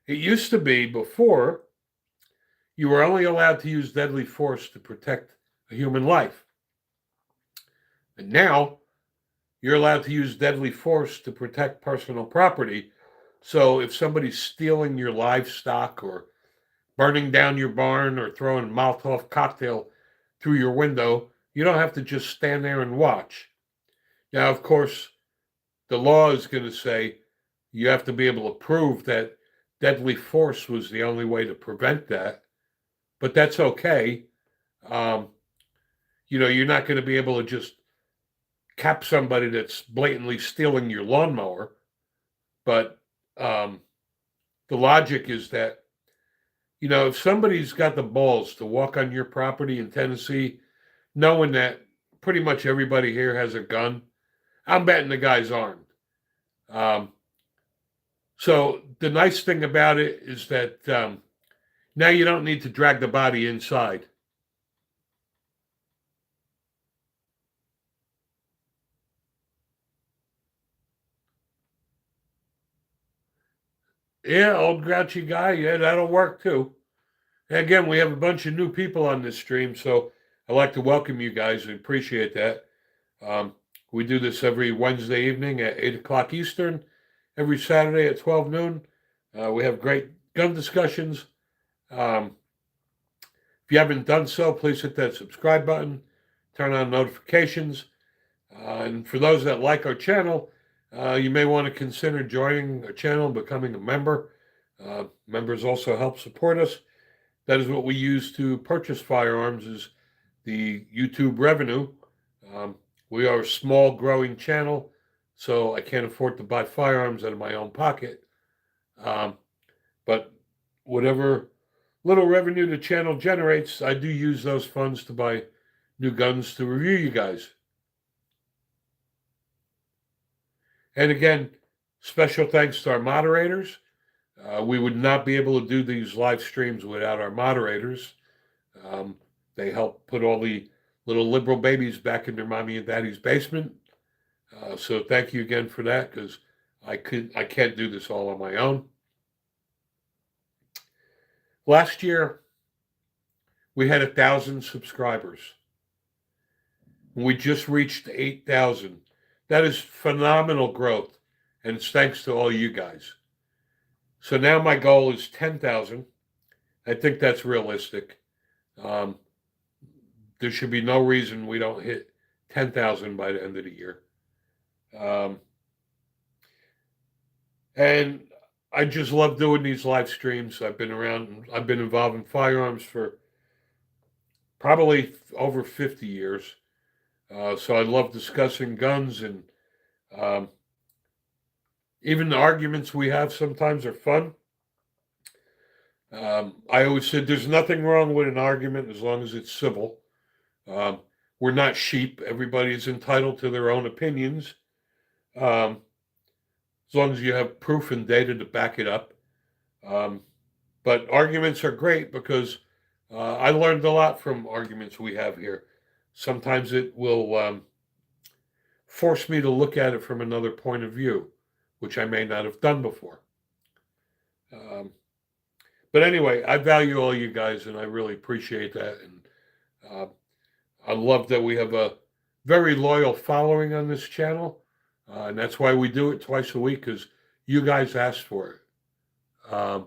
It used to be before you were only allowed to use deadly force to protect a human life. And now you're allowed to use deadly force to protect personal property. So if somebody's stealing your livestock or burning down your barn or throwing a Molotov cocktail through your window, you don't have to just stand there and watch. Now, of course, the law is going to say you have to be able to prove that deadly force was the only way to prevent that, but that's okay. You're not going to be able to just cap somebody that's blatantly stealing your lawnmower, but the logic is that, if somebody's got the balls to walk on your property in Tennessee, knowing that pretty much everybody here has a gun, I'm betting the guy's armed. So the nice thing about it is that now you don't need to drag the body inside. Yeah, old grouchy guy. Yeah, that'll work too. And again, we have a bunch of new people on this stream, so I'd like to welcome you guys. I appreciate that. We do this every Wednesday evening at 8 o'clock Eastern, every Saturday at 12 noon. We have great gun discussions. If you haven't done so, please hit that subscribe button, turn on notifications. And for those that like our channel, you may want to consider joining our channel and becoming a member. Members also help support us. That is what we use to purchase firearms, is the YouTube revenue. We are a small growing channel, so I can't afford to buy firearms out of my own pocket. But whatever little revenue the channel generates, I do use those funds to buy new guns to review you guys. And again, special thanks to our moderators. We would not be able to do these live streams without our moderators. They help put all the little liberal babies back in their mommy and daddy's basement. So thank you again for that, because I can't do this all on my own. Last year, we had 1,000 subscribers. We just reached 8,000. That is phenomenal growth, and it's thanks to all you guys. So now my goal is 10,000. I think that's realistic. There should be no reason we don't hit 10,000 by the end of the year. And I just love doing these live streams. I've been involved in firearms for probably over 50 years. So I love discussing guns, and even the arguments we have sometimes are fun. I always said there's nothing wrong with an argument as long as it's civil. We're not sheep. Everybody is entitled to their own opinions, as long as you have proof and data to back it up. But arguments are great because I learned a lot from arguments we have here. Sometimes it will force me to look at it from another point of view, which I may not have done before. But anyway, I value all you guys, and I really appreciate that. And I love that we have a very loyal following on this channel. And that's why we do it twice a week, because you guys asked for it.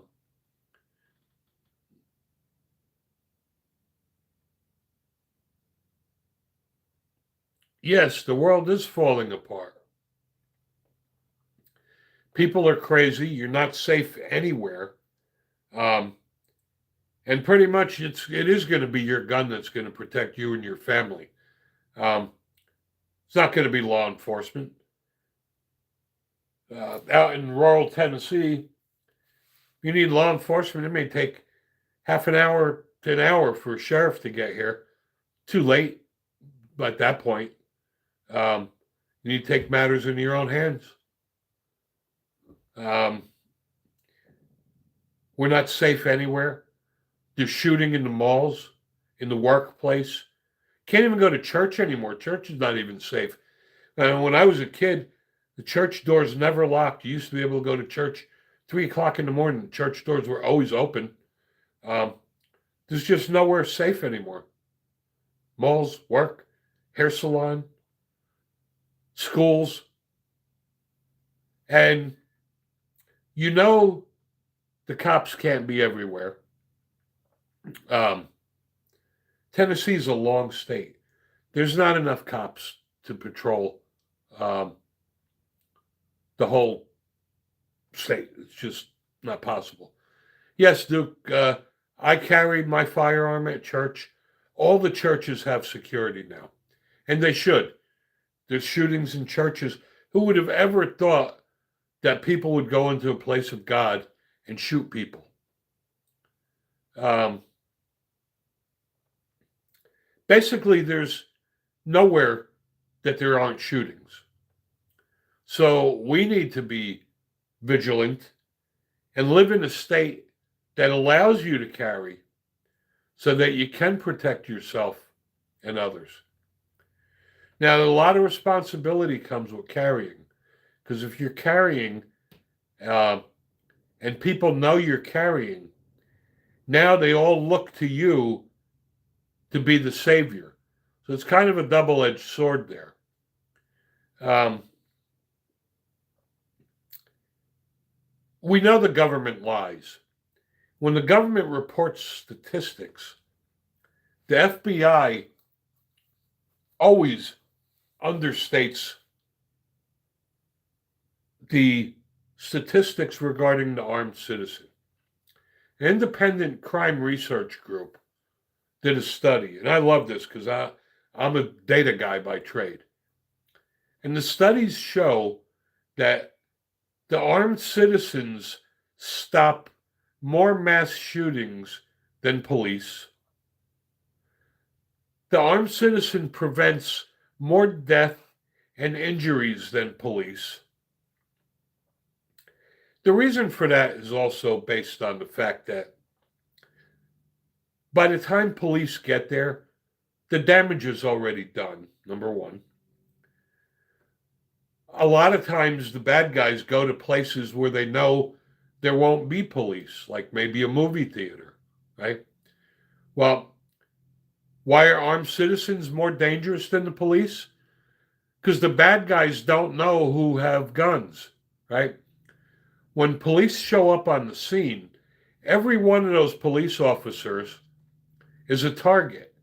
Yes, the world is falling apart. People are crazy. You're not safe anywhere. And pretty much it is going to be your gun that's going to protect you and your family. It's not going to be law enforcement. Out in rural Tennessee, you need law enforcement. It may take half an hour to an hour for a sheriff to get here. Too late at that point. You need to take matters into your own hands. We're not safe anywhere. There's shooting in the malls, in the workplace. Can't even go to church anymore. Church is not even safe. When I was a kid, the church doors never locked. You used to be able to go to church 3 o'clock in the morning. Church doors were always open. There's just nowhere safe anymore. Malls, work, hair salon, schools. And you know the cops can't be everywhere. Tennessee's a long state. There's not enough cops to patrol the whole state. It's just not possible. Yes, Duke, I carried my firearm at church. All the churches have security now, and they should. There's shootings in churches. Who would have ever thought that people would go into a place of God and shoot people? Basically, there's nowhere that there aren't shootings. So we need to be vigilant and live in a state that allows you to carry so that you can protect yourself and others. Now, a lot of responsibility comes with carrying, because if you're carrying and people know you're carrying, now they all look to you to be the savior. So it's kind of a double-edged sword there. We know the government lies. When the government reports statistics, the FBI always understates the statistics regarding the armed citizen. An independent crime research group did a study, and I love this because I'm a data guy by trade. And the studies show that the armed citizens stop more mass shootings than police. The armed citizen prevents more death and injuries than police. The reason for that is also based on the fact that by the time police get there, the damage is already done, number one. A lot of times the bad guys go to places where they know there won't be police, like maybe a movie theater, right? Well, why are armed citizens more dangerous than the police? Because the bad guys don't know who have guns, right? When police show up on the scene, every one of those police officers is a target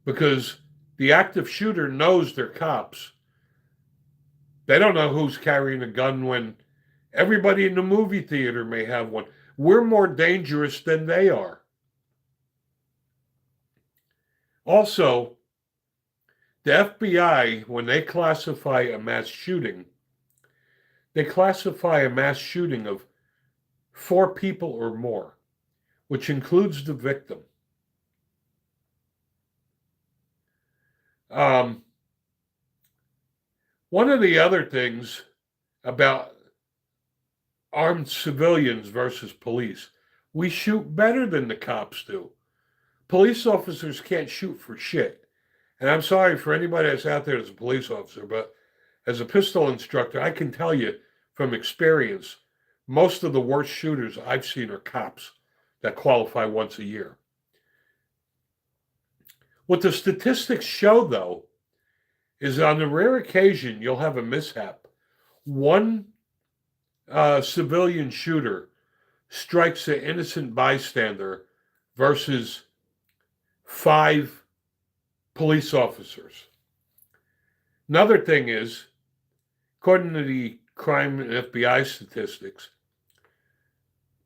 because the active shooter knows they're cops. They don't know who's carrying a gun when everybody in the movie theater may have one. We're more dangerous than they are. Also, the FBI, when they classify a mass shooting, they classify a mass shooting of 4 people or more, which includes the victim. One of the other things about armed civilians versus police, we shoot better than the cops do. Police officers can't shoot for shit. And I'm sorry for anybody that's out there that's a police officer, but as a pistol instructor, I can tell you from experience, most of the worst shooters I've seen are cops that qualify once a year. What the statistics show, though, is on a rare occasion you'll have a mishap. One civilian shooter strikes an innocent bystander versus 5 police officers. Another thing is, according to the crime and FBI statistics,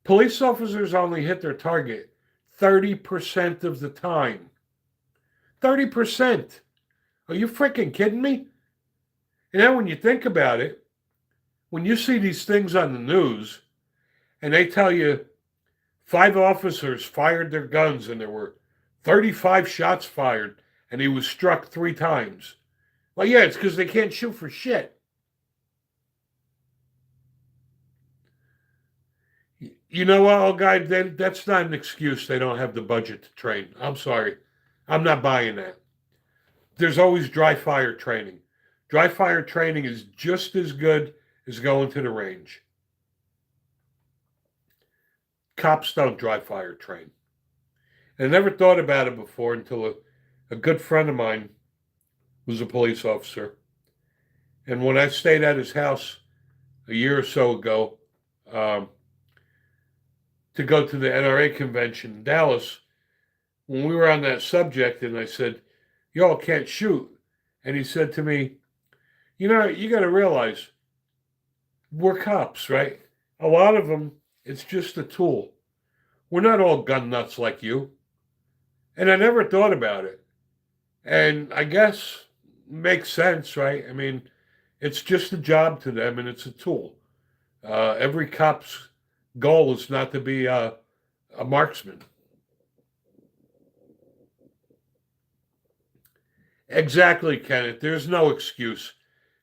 police officers only hit their target 30% of the time. 30%. Are you freaking kidding me? And then when you think about it, when you see these things on the news and they tell you 5 officers fired their guns and there were 35 shots fired and he was struck 3 times. Well, yeah, it's because they can't shoot for shit. You know what, old guy, that's not an excuse they don't have the budget to train. I'm sorry. I'm not buying that. There's always dry fire training. Dry fire training is just as good as going to the range. Cops don't dry fire train. And I never thought about it before until a good friend of mine was a police officer. And when I stayed at his house a year or so ago to go to the NRA convention in Dallas, when we were on that subject, and I said, y'all can't shoot. And he said to me, you know, you got to realize we're cops, right? A lot of them, it's just a tool. We're not all gun nuts like you. And I never thought about it. And I guess it makes sense, right? I mean, it's just a job to them and it's a tool. Every cop's goal is not to be a marksman. Exactly, Kenneth. There's no excuse.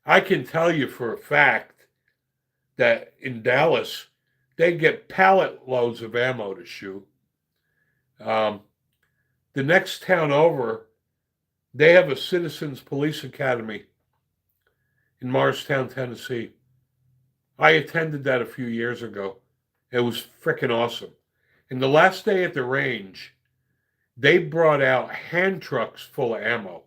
I can tell you for a fact that in Dallas, they get pallet loads of ammo to shoot. The next town over, they have a Citizens Police Academy in Morristown, Tennessee. I attended that a few years ago. It was freaking awesome. And the last day at the range, they brought out hand trucks full of ammo.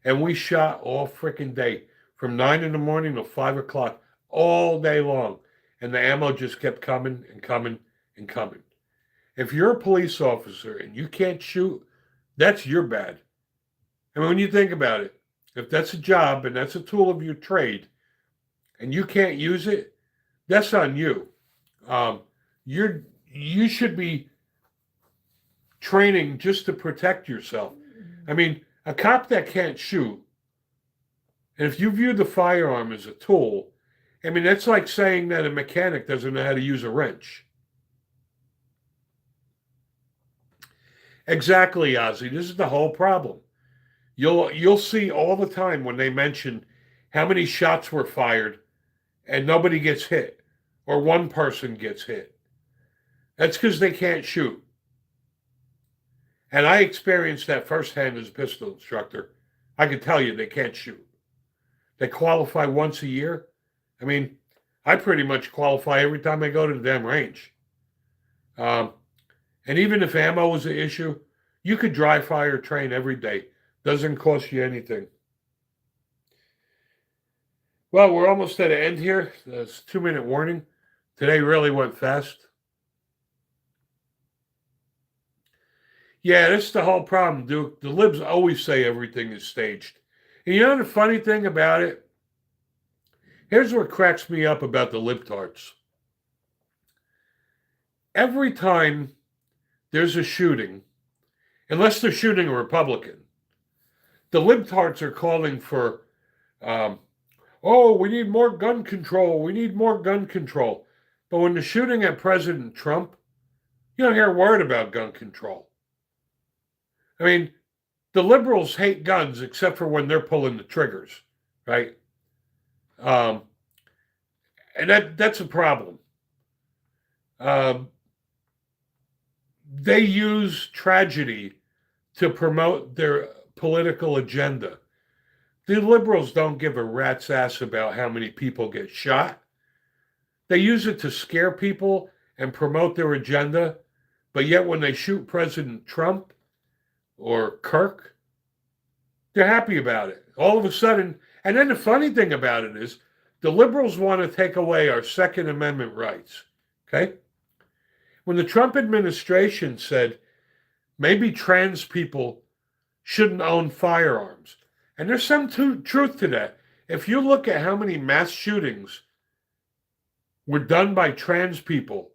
And we shot all freaking day, from 9 in the morning till 5 o'clock, all day long. And the ammo just kept coming and coming and coming. If you're a police officer and you can't shoot, that's your bad. I mean, when you think about it, if that's a job and that's a tool of your trade, and you can't use it, that's on you. You should be training just to protect yourself. I mean, a cop that can't shoot And if you view the firearm as a tool, I mean, that's like saying that a mechanic doesn't know how to use a wrench. Exactly, Ozzy. This is the whole problem. You'll see all the time when they mention how many shots were fired and nobody gets hit or one person gets hit. That's because they can't shoot. And I experienced that firsthand as a pistol instructor. I can tell you they can't shoot. They qualify once a year. I mean, I pretty much qualify every time I go to the damn range. Um, and even if ammo is an issue, you could dry fire train every day. Doesn't cost you anything. Well, we're almost at an end here. It's a 2-minute warning. Today really went fast. Yeah, that's the whole problem, Duke. The libs always say everything is staged. And you know the funny thing about it? Here's what cracks me up about the libtards. Every time there's a shooting, unless they're shooting a Republican, the libtards are calling for, we need more gun control. We need more gun control. But when they're shooting at President Trump, you don't hear a word about gun control. I mean, the liberals hate guns except for when they're pulling the triggers, right? And that's a problem. They use tragedy to promote their political agenda. The liberals don't give a rat's ass about how many people get shot. They use it to scare people and promote their agenda. But yet when they shoot President Trump or Kirk, they're happy about it. All of a sudden, and then the funny thing about it is the liberals want to take away our Second Amendment rights. Okay? When the Trump administration said maybe trans people shouldn't own firearms, and there's some truth to that. If you look at how many mass shootings were done by trans people,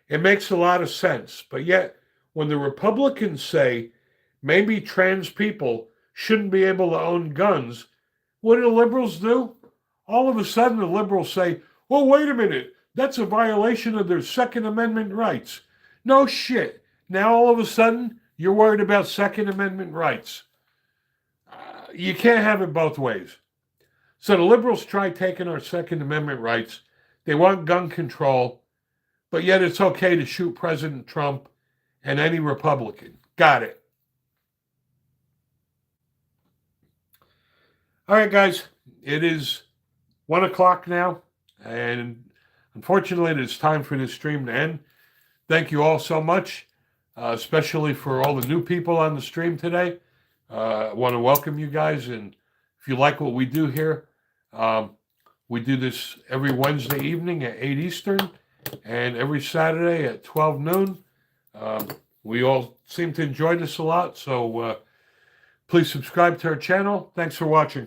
it makes a lot of sense. But yet, when the Republicans say maybe trans people shouldn't be able to own guns, what do the liberals do? All of a sudden, the liberals say, well, wait a minute, that's a violation of their Second Amendment rights. No shit. Now, all of a sudden, you're worried about Second Amendment rights. You can't have it both ways. So the liberals try taking our Second Amendment rights. They want gun control, but yet it's okay to shoot President Trump and any Republican. Got it. All right, guys. It is 1 o'clock now, and unfortunately, it's time for this stream to end. Thank you all so much, especially for all the new people on the stream today. I want to welcome you guys, and if you like what we do here, we do this every Wednesday evening at 8 Eastern and every Saturday at 12 noon. We all seem to enjoy this a lot, so please subscribe to our channel. Thanks for watching.